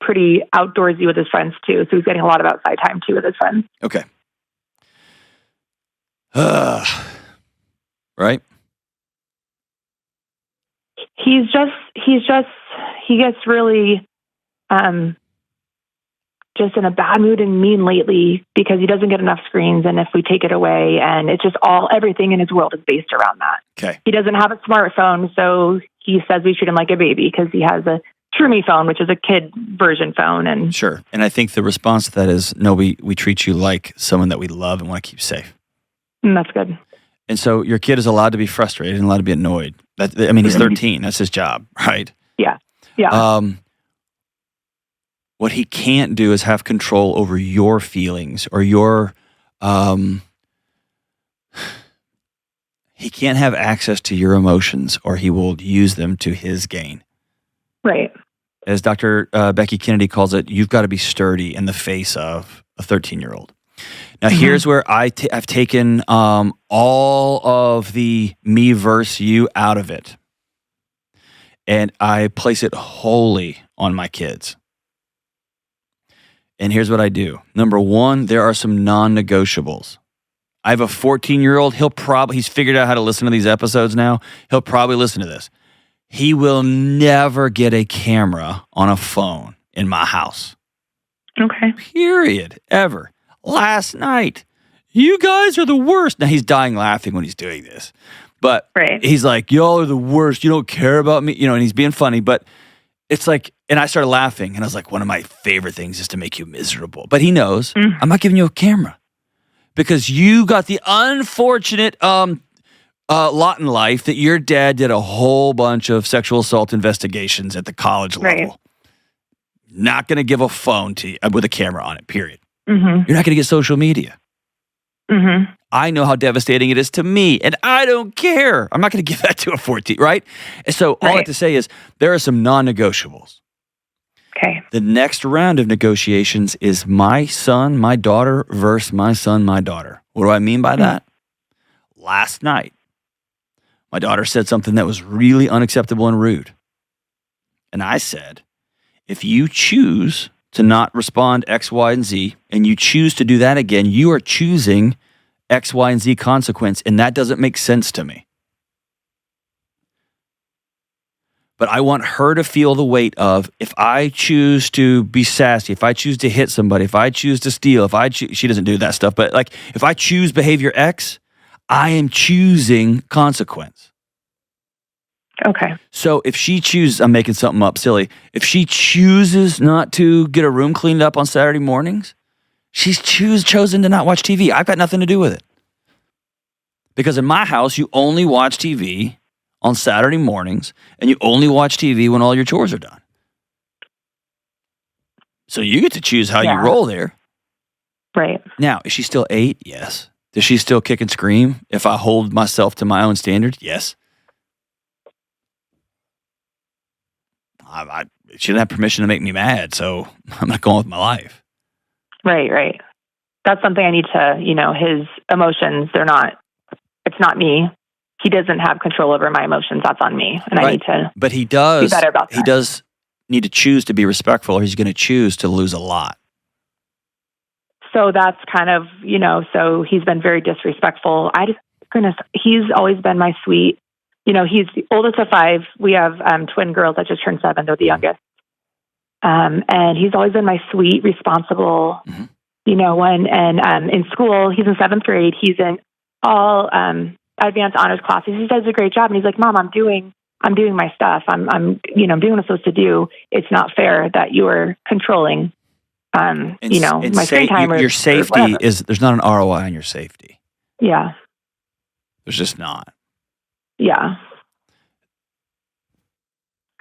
S6: pretty outdoorsy with his friends, too. So he's getting a lot of outside time, too, with his friends.
S1: Okay. Right?
S6: He gets really just in a bad mood and mean lately because he doesn't get enough screens, and if we take it away, and it's just everything in his world is based around that.
S1: Okay.
S6: He doesn't have a smartphone, so he says we treat him like a baby because he has a True-Me phone, which is a kid version phone. And
S1: sure. And I think the response to that is, no, we treat you like someone that we love and want to keep safe.
S6: That's good.
S1: And so your kid is allowed to be frustrated and allowed to be annoyed. He's 13. That's his job, right?
S6: Yeah. Yeah.
S1: What he can't do is have control over your feelings or your... he can't have access to your emotions, or he will use them to his gain.
S6: Right.
S1: As Dr. Becky Kennedy calls it, you've got to be sturdy in the face of a 13-year-old. Now, here's where I've taken all of the me versus you out of it, and I place it wholly on my kids. And here's what I do. Number one, there are some non-negotiables. I have a 14-year-old. He's figured out how to listen to these episodes now. He'll probably listen to this. He will never get a camera on a phone in my house.
S6: Okay.
S1: Period. Ever. Last night, you guys are the worst. Now, he's dying laughing when he's doing this. But he's like, y'all are the worst. You don't care about me. And he's being funny. But it's like, and I started laughing. And I was like, one of my favorite things is to make you miserable. But he knows I'm not giving you a camera. Because you got the unfortunate lot in life that your dad did a whole bunch of sexual assault investigations at the college level. Not going to give a phone to you with a camera on it, period. You're not going to get social media. I know how devastating it is to me, and I don't care. I'm not going to give that to a 14, right? And so all I have to say is there are some non-negotiables.
S6: Okay.
S1: The next round of negotiations is my son, my daughter versus my son, my daughter. What do I mean by that? Last night, my daughter said something that was really unacceptable and rude. And I said, if you choose to not respond X, Y, and Z, and you choose to do that again, you are choosing X, Y, and Z consequence, and that doesn't make sense to me. But I want her to feel the weight of, if I choose to be sassy, if I choose to hit somebody, if I choose to steal, she doesn't do that stuff, but like if I choose behavior X, I am choosing consequence.
S6: Okay.
S1: So if she chooses, I'm making something up silly, if she chooses not to get a room cleaned up on Saturday mornings, she's chosen to not watch TV. I've got nothing to do with it. Because in my house, you only watch TV on Saturday mornings, and you only watch TV when all your chores are done. So you get to choose how you roll there.
S6: Right.
S1: Now, is she still 8? Yes. Does she still kick and scream if I hold myself to my own standard? Yes. she didn't have permission to make me mad, so I'm not going with my life.
S6: Right. That's something I need to, his emotions, it's not me. He doesn't have control over my emotions. That's on me. And I need to
S1: But he does,
S6: be better about that.
S1: He does need to choose to be respectful, or he's going to choose to lose a lot.
S6: So that's kind of, so he's been very disrespectful. He's always been my sweet, he's the oldest of 5. We have twin girls that just turned 7. They're the youngest. And he's always been my sweet, responsible, one. And in school, he's in 7th grade. He's in all advanced honors classes. He does a great job. And he's like, Mom, I'm doing my stuff. I'm doing what I'm supposed to do. It's not fair that you are controlling, my screen time.
S1: Your safety there's not an ROI on your safety.
S6: Yeah.
S1: There's just not.
S6: Yeah.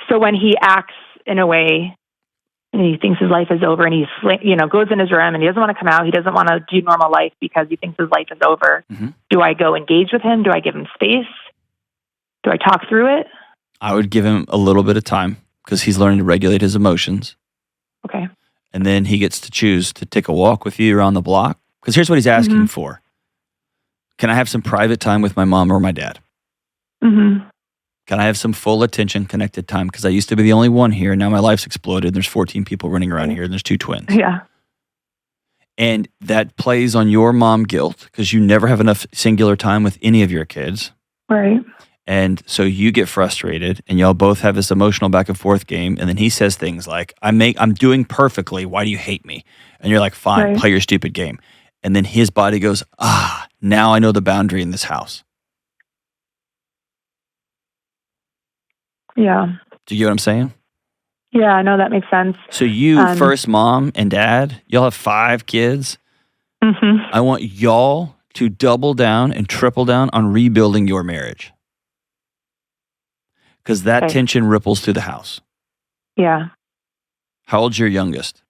S6: So when he acts in a way and he thinks his life is over and he goes in his room and he doesn't want to come out, he doesn't want to do normal life because he thinks his life is over. Do I go engage with him? Do I give him space? Do I talk through it?
S1: I would give him a little bit of time because he's learning to regulate his emotions.
S6: Okay.
S1: And then he gets to choose to take a walk with you around the block. Because here's what he's asking for. Can I have some private time with my mom or my dad? Can I have some full attention connected time? Because I used to be the only one here. And now my life's exploded. There's 14 people running around here and there's 2 twins.
S6: Yeah.
S1: And that plays on your mom guilt because you never have enough singular time with any of your kids.
S6: Right.
S1: And so you get frustrated and y'all both have this emotional back and forth game. And then he says things like, I'm doing perfectly. Why do you hate me? And you're like, fine, play your stupid game. And then his body goes, now I know the boundary in this house.
S6: Yeah.
S1: Do you get what I'm saying?
S6: Yeah, I know that makes sense.
S1: So you, first mom and dad, y'all have 5 kids. I want y'all to double down and triple down on rebuilding your marriage. Because that tension ripples through the house.
S6: Yeah.
S1: How old's your youngest?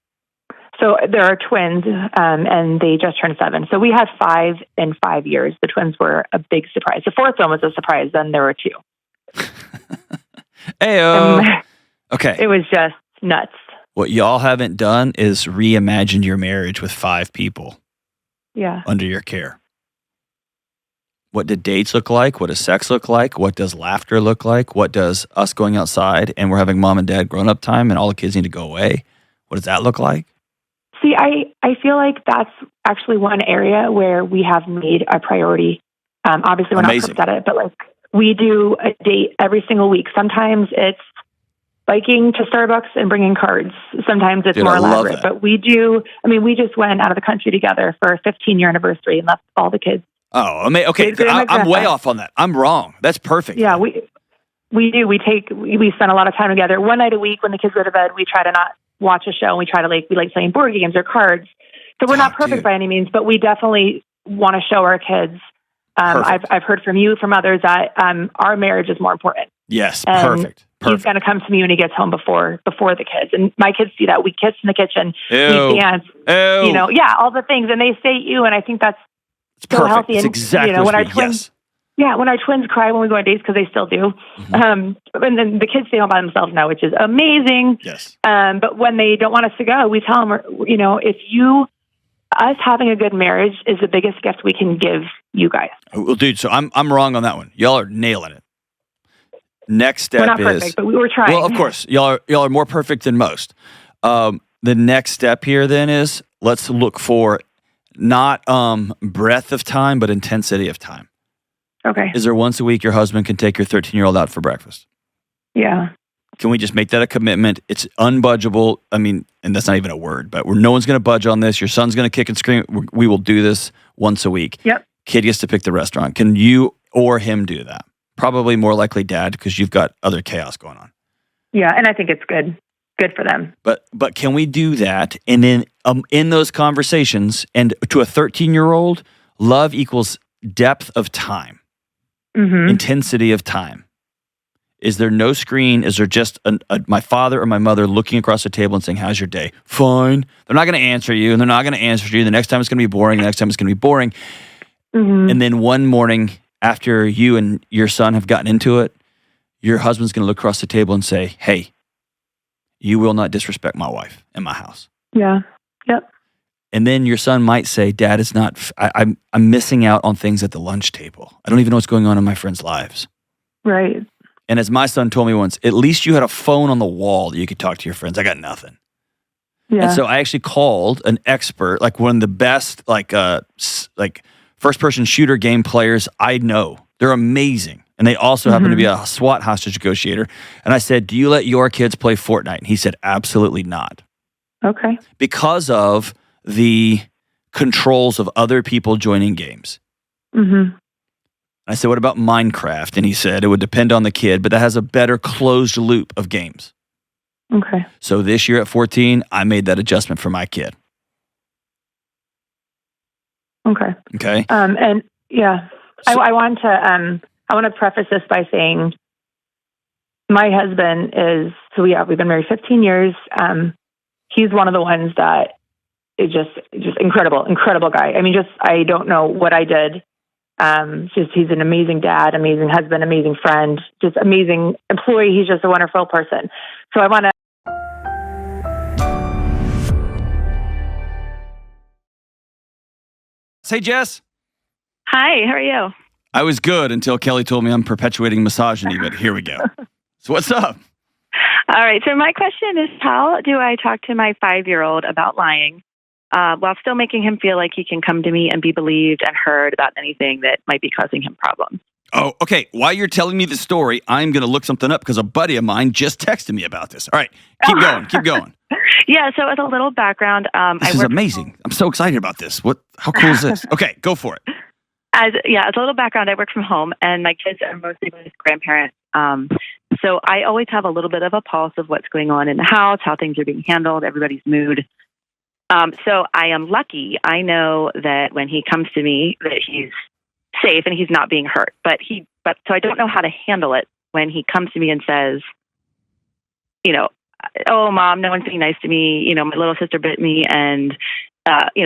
S6: So there are twins, and they just turned 7. So we had 5 in 5 years. The twins were a big surprise. The 4th one was a surprise. Then there were 2.
S1: Ayo. Okay.
S6: It was just nuts.
S1: What y'all haven't done is reimagined your marriage with 5 people.
S6: Yeah.
S1: Under your care. What did dates look like? What does sex look like? What does laughter look like? What does us going outside and we're having mom and dad grown-up time and all the kids need to go away? What does that look like?
S6: See, I feel like that's actually one area where we have made a priority. Obviously, we're not perfect at it, but like we do a date every single week. Sometimes it's biking to Starbucks and bringing cards. Sometimes it's more elaborate, but we just went out of the country together for a 15-year anniversary and left all the kids.
S1: Oh, okay. I'm way off on that. I'm wrong. That's perfect.
S6: Yeah, we do. We spend a lot of time together. One night a week when the kids go to bed, we try to not watch a show, and we like playing board games or cards. So we're not perfect by any means, but we definitely want to show our kids. I've heard from you, from others, that our marriage is more important.
S1: Yes,
S6: and
S1: perfect.
S6: He's going to come to me when he gets home before the kids, and my kids see that. We kiss in the kitchen, we dance, all the things, and they say you, and I think that's so
S1: perfect.
S6: healthy.
S1: It's
S6: and
S1: exactly
S6: when our twins. Yeah, when our twins cry when we go on dates, because they still do. And then the kids stay home by themselves now, which is amazing.
S1: Yes.
S6: But when they don't want us to go, we tell them, us having a good marriage is the biggest gift we can give you guys.
S1: Well, dude, so I'm wrong on that one. Y'all are nailing it. Next step
S6: we're not perfect, but we were trying.
S1: Well, of course, y'all are more perfect than most. The next step here then is let's look for not breadth of time, but intensity of time.
S6: Okay.
S1: Is there once a week your husband can take your 13-year-old out for breakfast?
S6: Yeah.
S1: Can we just make that a commitment? It's unbudgeable. I mean, and that's not even a word, but no one's going to budge on this. Your son's going to kick and scream. We will do this once a week.
S6: Yep.
S1: Kid gets to pick the restaurant. Can you or him do that? Probably more likely dad, because you've got other chaos going on.
S6: Yeah, and I think it's good for them.
S1: But can we do that? And then in those conversations, and to a 13-year-old, love equals depth of time. Intensity of time. Is there no screen? Is there just my father or my mother looking across the table and saying, how's your day? Fine. They're not going to answer you, and they're not going to answer you. The next time it's going to be boring. The next time it's going to be boring. And then one morning after you and your son have gotten into it, your husband's going to look across the table and say, hey, you will not disrespect my wife in my house.
S6: Yeah. Yep.
S1: And then your son might say, Dad, it's not, I'm missing out on things at the lunch table. I don't even know what's going on in my friends' lives.
S6: Right.
S1: And as my son told me once, at least you had a phone on the wall that you could talk to your friends. I got nothing.
S6: Yeah.
S1: And so I actually called an expert, like one of the best, like first-person shooter game players I know. They're amazing. And they also happen to be a SWAT hostage negotiator. And I said, do you let your kids play Fortnite? And he said, absolutely not.
S6: Okay.
S1: Because of the controls of other people joining games.
S6: Mm-hmm.
S1: I said, what about Minecraft? And he said, it would depend on the kid, but that has a better closed loop of games.
S6: Okay.
S1: So this year at 14, I made that adjustment for my kid.
S6: Okay.
S1: Okay.
S6: And yeah, so, I want to preface this by saying my husband is, we've been married 15 years. He's one of the ones that is just incredible guy. I mean, I don't know what I did. He's an amazing dad, amazing husband, amazing friend, just amazing employee. He's just a wonderful person. So I want to.
S1: Hey, Jess.
S7: Hi, how are you?
S1: I was good until Kelly told me I'm perpetuating misogyny, but here we go. So what's up?
S7: All right. So my question is, how do I talk to my 5-year-old about lying while still making him feel like he can come to me and be believed and heard about anything that might be causing him problems?
S1: Oh, okay. While you're telling me the story, I'm going to look something up because a buddy of mine just texted me about this. All right. Keep going.
S7: Yeah. So as a little background,
S1: this is amazing. I'm so excited about this. How cool is this? Okay, go for it.
S7: As a little background, I work from home and my kids are mostly with grandparents. So I always have a little bit of a pulse of what's going on in the house, how things are being handled, everybody's mood. So I am lucky. I know that when he comes to me that he's safe and he's not being hurt, so I don't know how to handle it when he comes to me and says, oh, Mom, no one's being nice to me. My little sister bit me and,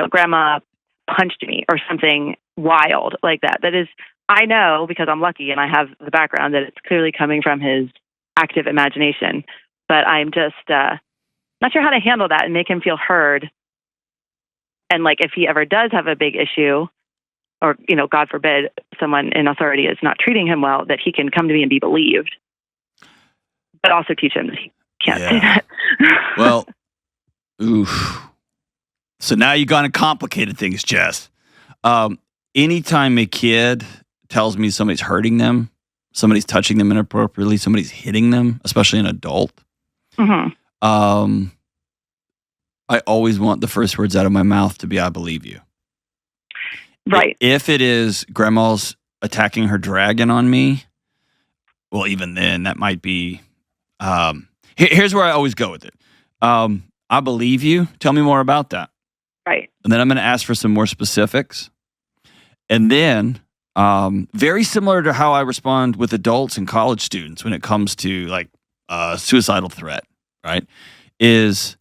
S7: Grandma punched me or something wild like that. That is, I know because I'm lucky and I have the background that it's clearly coming from his active imagination, but I'm just not sure how to handle that and make him feel heard. And like, if he ever does have a big issue or, God forbid, someone in authority is not treating him well, that he can come to me and be believed, but also teach him that he can't say that.
S1: Well, oof. So now you've gone and complicated things, Jess. Anytime a kid tells me somebody's hurting them, somebody's touching them inappropriately, somebody's hitting them, especially an adult, I always want the first words out of my mouth to be, I believe you.
S7: Right.
S1: If it is grandma's attacking her dragon on me, well, even then, that might be... here's where I always go with it. I believe you. Tell me more about that.
S7: Right.
S1: And then I'm going to ask for some more specifics. And then, very similar to how I respond with adults and college students when it comes to like suicidal threat, right? Is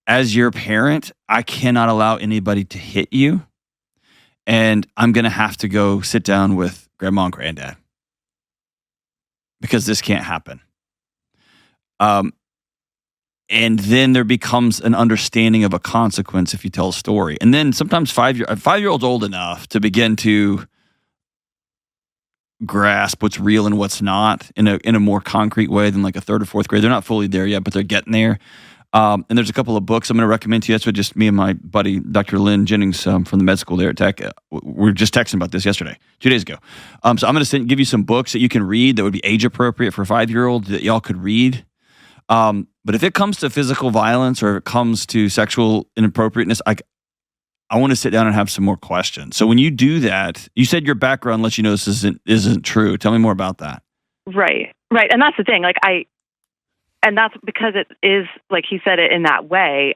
S1: as your parent, I cannot allow anybody to hit you. And I'm going to have to go sit down with grandma and granddad because this can't happen. And then there becomes an understanding of a consequence if you tell a story. And then sometimes a 5-year-old's old enough to begin to grasp what's real and what's not in a more concrete way than like a 3rd or 4th grade. They're not fully there yet, but they're getting there. And there's a couple of books I'm going to recommend to you. That's what just me and my buddy, Dr. Lynn Jennings from the med school there at Tech. We were just texting about this yesterday, 2 days ago. So I'm going to give you some books that you can read that would be age appropriate for 5-year-olds that y'all could read. But if it comes to physical violence or it comes to sexual inappropriateness, I want to sit down and have some more questions. So when you do that, you said your background lets you know this isn't true. Tell me more about that.
S7: Right. And that's the thing. And that's because it is, like he said it in that way,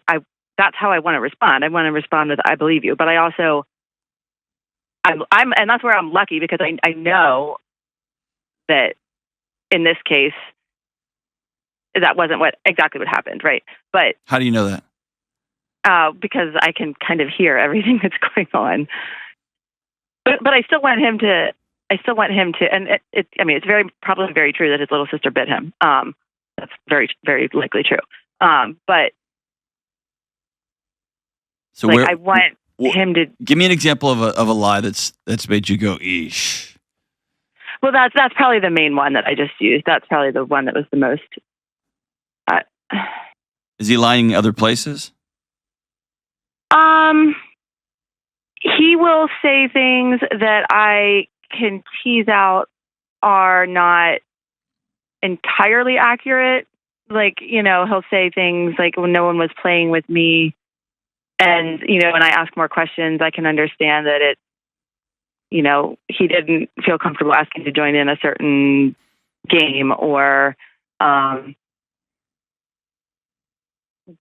S7: that's how I want to respond. I want to respond with, I believe you. But I also, and that's where I'm lucky because I know that in this case, that wasn't exactly what happened, right? But
S1: how do you know that?
S7: Because I can kind of hear everything that's going on. But I still want him to. And it's probably very true that his little sister bit him. that's very, very likely true. But
S1: so
S7: I want him to
S1: give me an example of a lie that's made you go, eesh.
S7: Well, that's probably the main one that I just used. That's probably the one that was the most.
S1: Is he lying other places?
S7: He will say things that I can tease out are not entirely accurate. Like, he'll say things like, when no one was playing with me, and, when I ask more questions, I can understand that he didn't feel comfortable asking to join in a certain game, or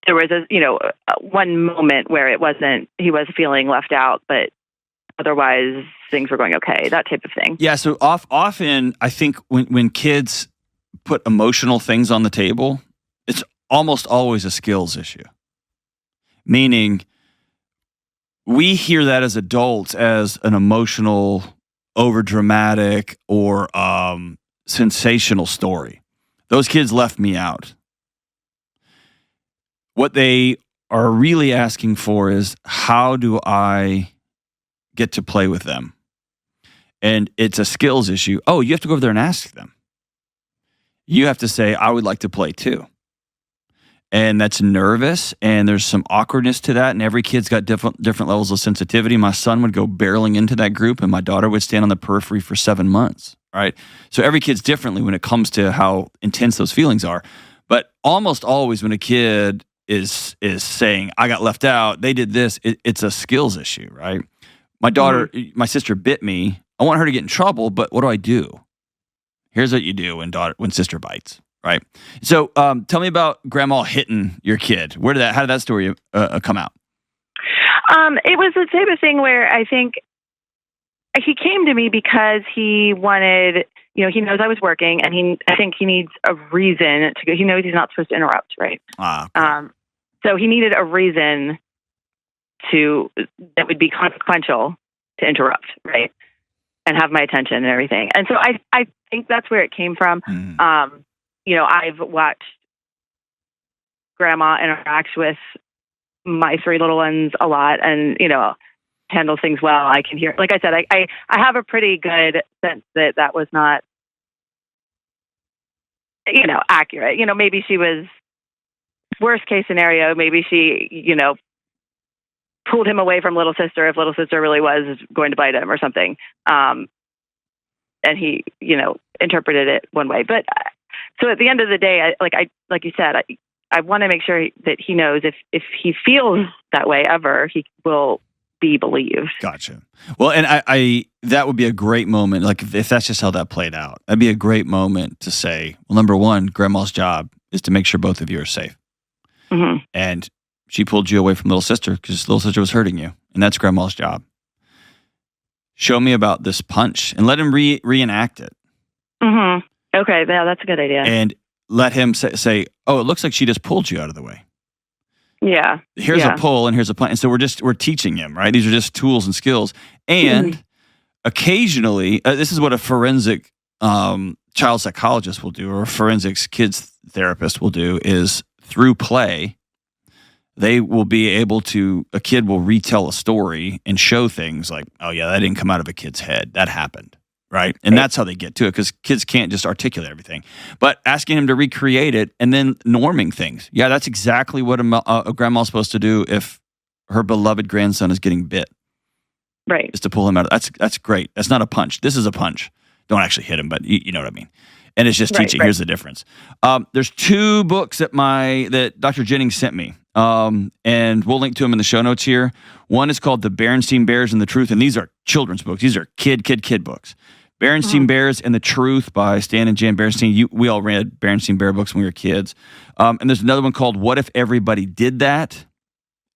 S7: there was one moment where he was feeling left out, but otherwise things were going okay, that type of thing.
S1: Yeah. So often I think when kids put emotional things on the table, it's almost always a skills issue. Meaning we hear that as adults as an emotional, overdramatic, or sensational story. Those kids left me out. What they are really asking for is, how do I get to play with them? And it's a skills issue. Oh, you have to go over there and ask them. You have to say, I would like to play too. And that's nervous, and there's some awkwardness to that, and every kid's got different levels of sensitivity. My son would go barreling into that group, and my daughter would stand on the periphery for 7 months, right? So every kid's differently when it comes to how intense those feelings are. But almost always when a kid is saying, I got left out, they did this, it's a skills issue, right? My daughter, my sister bit me. I want her to get in trouble, but what do I do? Here's what you do when sister bites, right? So tell me about grandma hitting your kid. How did that story come out?
S7: It was the type of thing where I think he came to me because he wanted, he knows I was working, and I think he needs a reason to go. He knows he's not supposed to interrupt, right?
S1: Okay.
S7: So he needed a reason that would be consequential to interrupt, right? And have my attention and everything. And so I think that's where it came from. I've watched grandma interact with my 3 little ones a lot, and, handle things well. I can hear, like I said, I have a pretty good sense that was not, accurate. Maybe she was, worst case scenario, maybe she, pulled him away from little sister if little sister really was going to bite him or something. And he, interpreted it one way. But so at the end of the day, like you said, I want to make sure that he knows if he feels that way ever, he will be believed.
S1: Gotcha. Well, and I that would be a great moment. Like if that's just how that played out, that'd be a great moment to say, well, number one, grandma's job is to make sure both of you are safe.
S7: Mm-hmm.
S1: And she pulled you away from little sister because little sister was hurting you. And that's grandma's job. Show me about this punch and let him reenact it.
S7: Mm-hmm. Okay. Yeah, that's a good idea.
S1: And let him say, oh, it looks like she just pulled you out of the way.
S7: Yeah.
S1: Here's a pull and here's a punch. And so we're teaching him, right? These are just tools and skills. And occasionally, this is what a forensic child psychologist will do, or a forensics kids therapist will do, is through play, they will be able to, a kid will retell a story and show things like, oh yeah, that didn't come out of a kid's head. That happened, right? And that's how they get to it, because kids can't just articulate everything. But asking him to recreate it and then norming things. Yeah, that's exactly what a grandma's supposed to do if her beloved grandson is getting bit.
S7: Right.
S1: Is to pull him out. That's great. That's not a punch. This is a punch. Don't actually hit him, but you know what I mean. And it's just teaching. Right. Here's the difference. There's 2 books that Dr. Jennings sent me. And we'll link to them in the show notes here. One is called The Berenstein Bears and the Truth. And these are children's books. These are kid books. Berenstein Bears and the Truth by Stan and Jan Berenstein. We all read Berenstein Bear books when we were kids. And there's another one called What If Everybody Did That?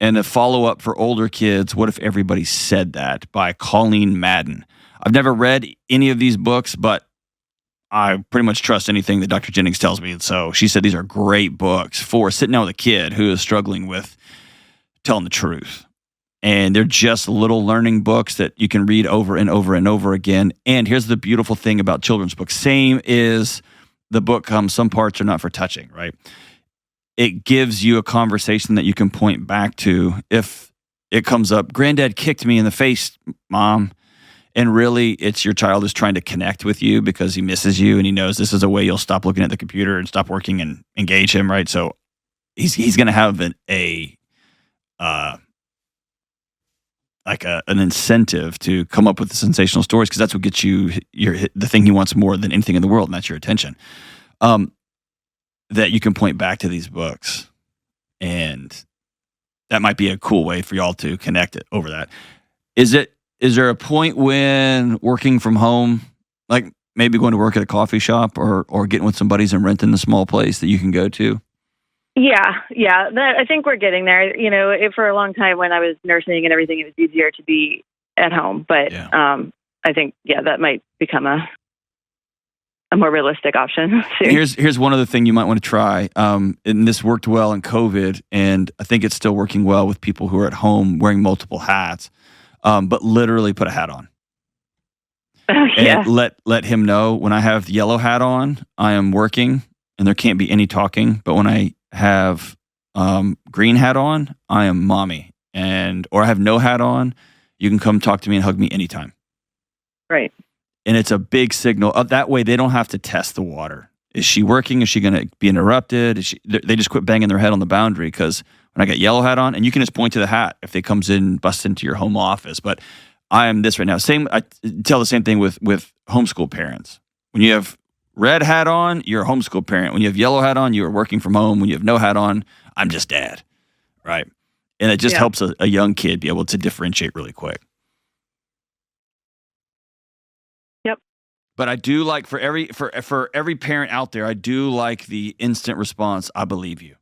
S1: And a follow-up for older kids, What If Everybody Said That? By Colleen Madden. I've never read any of these books, but I pretty much trust anything that Dr. Jennings tells me. And so she said these are great books for sitting down with a kid who is struggling with telling the truth. And they're just little learning books that you can read over and over and over again. And here's the beautiful thing about children's books. Same is the book Some Parts Are Not for Touching, right? It gives you a conversation that you can point back to if it comes up, Granddad kicked me in the face, Mom. And really, it's your child is trying to connect with you because he misses you and he knows this is a way you'll stop looking at the computer and stop working and engage him, right? So he's going to have an incentive to come up with the sensational stories because that's what gets you the thing he wants more than anything in the world, and that's your attention. That you can point back to these books, and that might be a cool way for y'all to connect it over that. Is there a point when working from home, like maybe going to work at a coffee shop or getting with some buddies and renting a small place that you can go to?
S7: Yeah. I think we're getting there. You know, for a long time when I was nursing and everything, it was easier to be at home. But I think, that might become a more realistic option soon.
S1: Here's one other thing you might want to try. And this worked well in COVID, and I think it's still working well with people who are at home wearing multiple hats. But literally put a hat on. And let him know when I have the yellow hat on, I am working and there can't be any talking. But when I have green hat on, I am mommy. Or I have no hat on, you can come talk to me and hug me anytime.
S7: Right.
S1: And it's a big signal. That way they don't have to test the water. Is she working? Is she going to be interrupted? They just quit banging their head on the boundary because when I got yellow hat on, and you can just point to the hat if they comes in, bust into your home office. But I am this right now. I tell the same thing with homeschool parents. When you have red hat on, you're a homeschool parent. When you have yellow hat on, you're working from home. When you have no hat on, I'm just dad, right? And it just helps a young kid be able to differentiate really quick.
S7: Yep.
S1: But I do like for every parent out there, I do like the instant response. I believe you.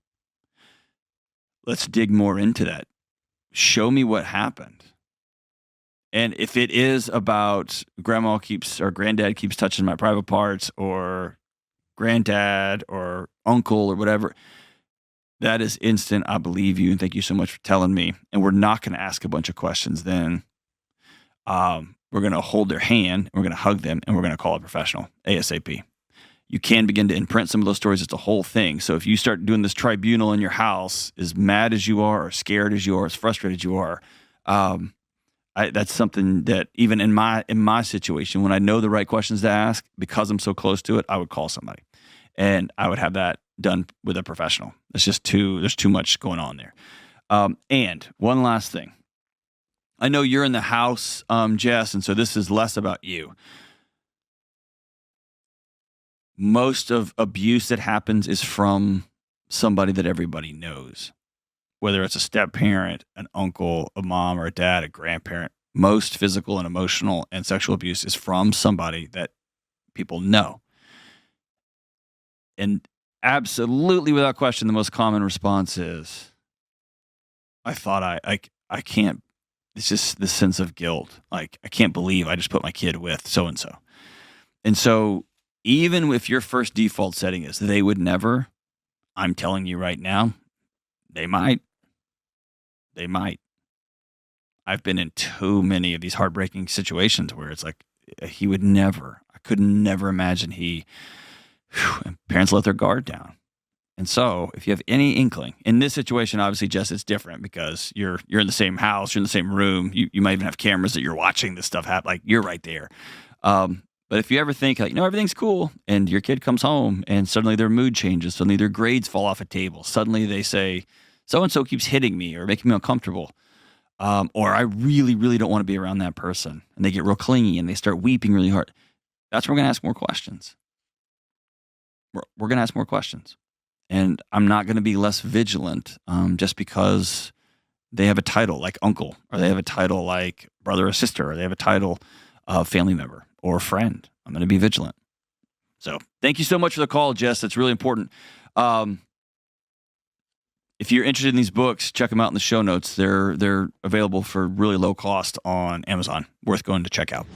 S1: Let's dig more into that. Show me what happened. And if it is about grandma or granddad keeps touching my private parts, or granddad or uncle or whatever, that is instant. I believe you. And thank you so much for telling me. And we're not going to ask a bunch of questions then. We're going to hold their hand, and we're going to hug them, and we're going to call a professional ASAP. You can begin to imprint some of those stories. It's a whole thing. So if you start doing this tribunal in your house, as mad as you are, or scared as you are, as frustrated you are, that's something that even in my situation, when I know the right questions to ask, because I'm so close to it, I would call somebody, and I would have that done with a professional. There's too much going on there. And one last thing. I know you're in the house, Jess, and so this is less about you. Most of abuse that happens is from somebody that everybody knows, whether it's a step parent, an uncle, a mom or a dad, a grandparent. Most physical and emotional and sexual abuse is from somebody that people know. And absolutely without question, the most common response is, I thought I can't, it's just this sense of guilt. Like, I can't believe I just put my kid with so-and-so. And so even if your first default setting is they would never, I'm telling you right now, they might. I've been in too many of these heartbreaking situations where it's like, he would never, I could never imagine and parents let their guard down. And so if you have any inkling, in this situation, obviously, Jess, it's different because you're in the same house, you're in the same room, you might even have cameras that you're watching this stuff happen, like you're right there. But if you ever think, like, everything's cool, and your kid comes home and suddenly their mood changes, suddenly their grades fall off a table, suddenly they say, so-and-so keeps hitting me or making me uncomfortable, or I really, really don't want to be around that person, and they get real clingy and they start weeping really hard, that's when we're going to ask more questions. We're going to ask more questions. And I'm not going to be less vigilant just because they have a title like uncle, or they have a title like brother or sister, or they have a title family member or friend. I'm going to be vigilant. So thank you so much for the call, Jess. That's really important. If you're interested in these books, check them out in the show notes. They're available for really low cost on Amazon. Worth going to check out.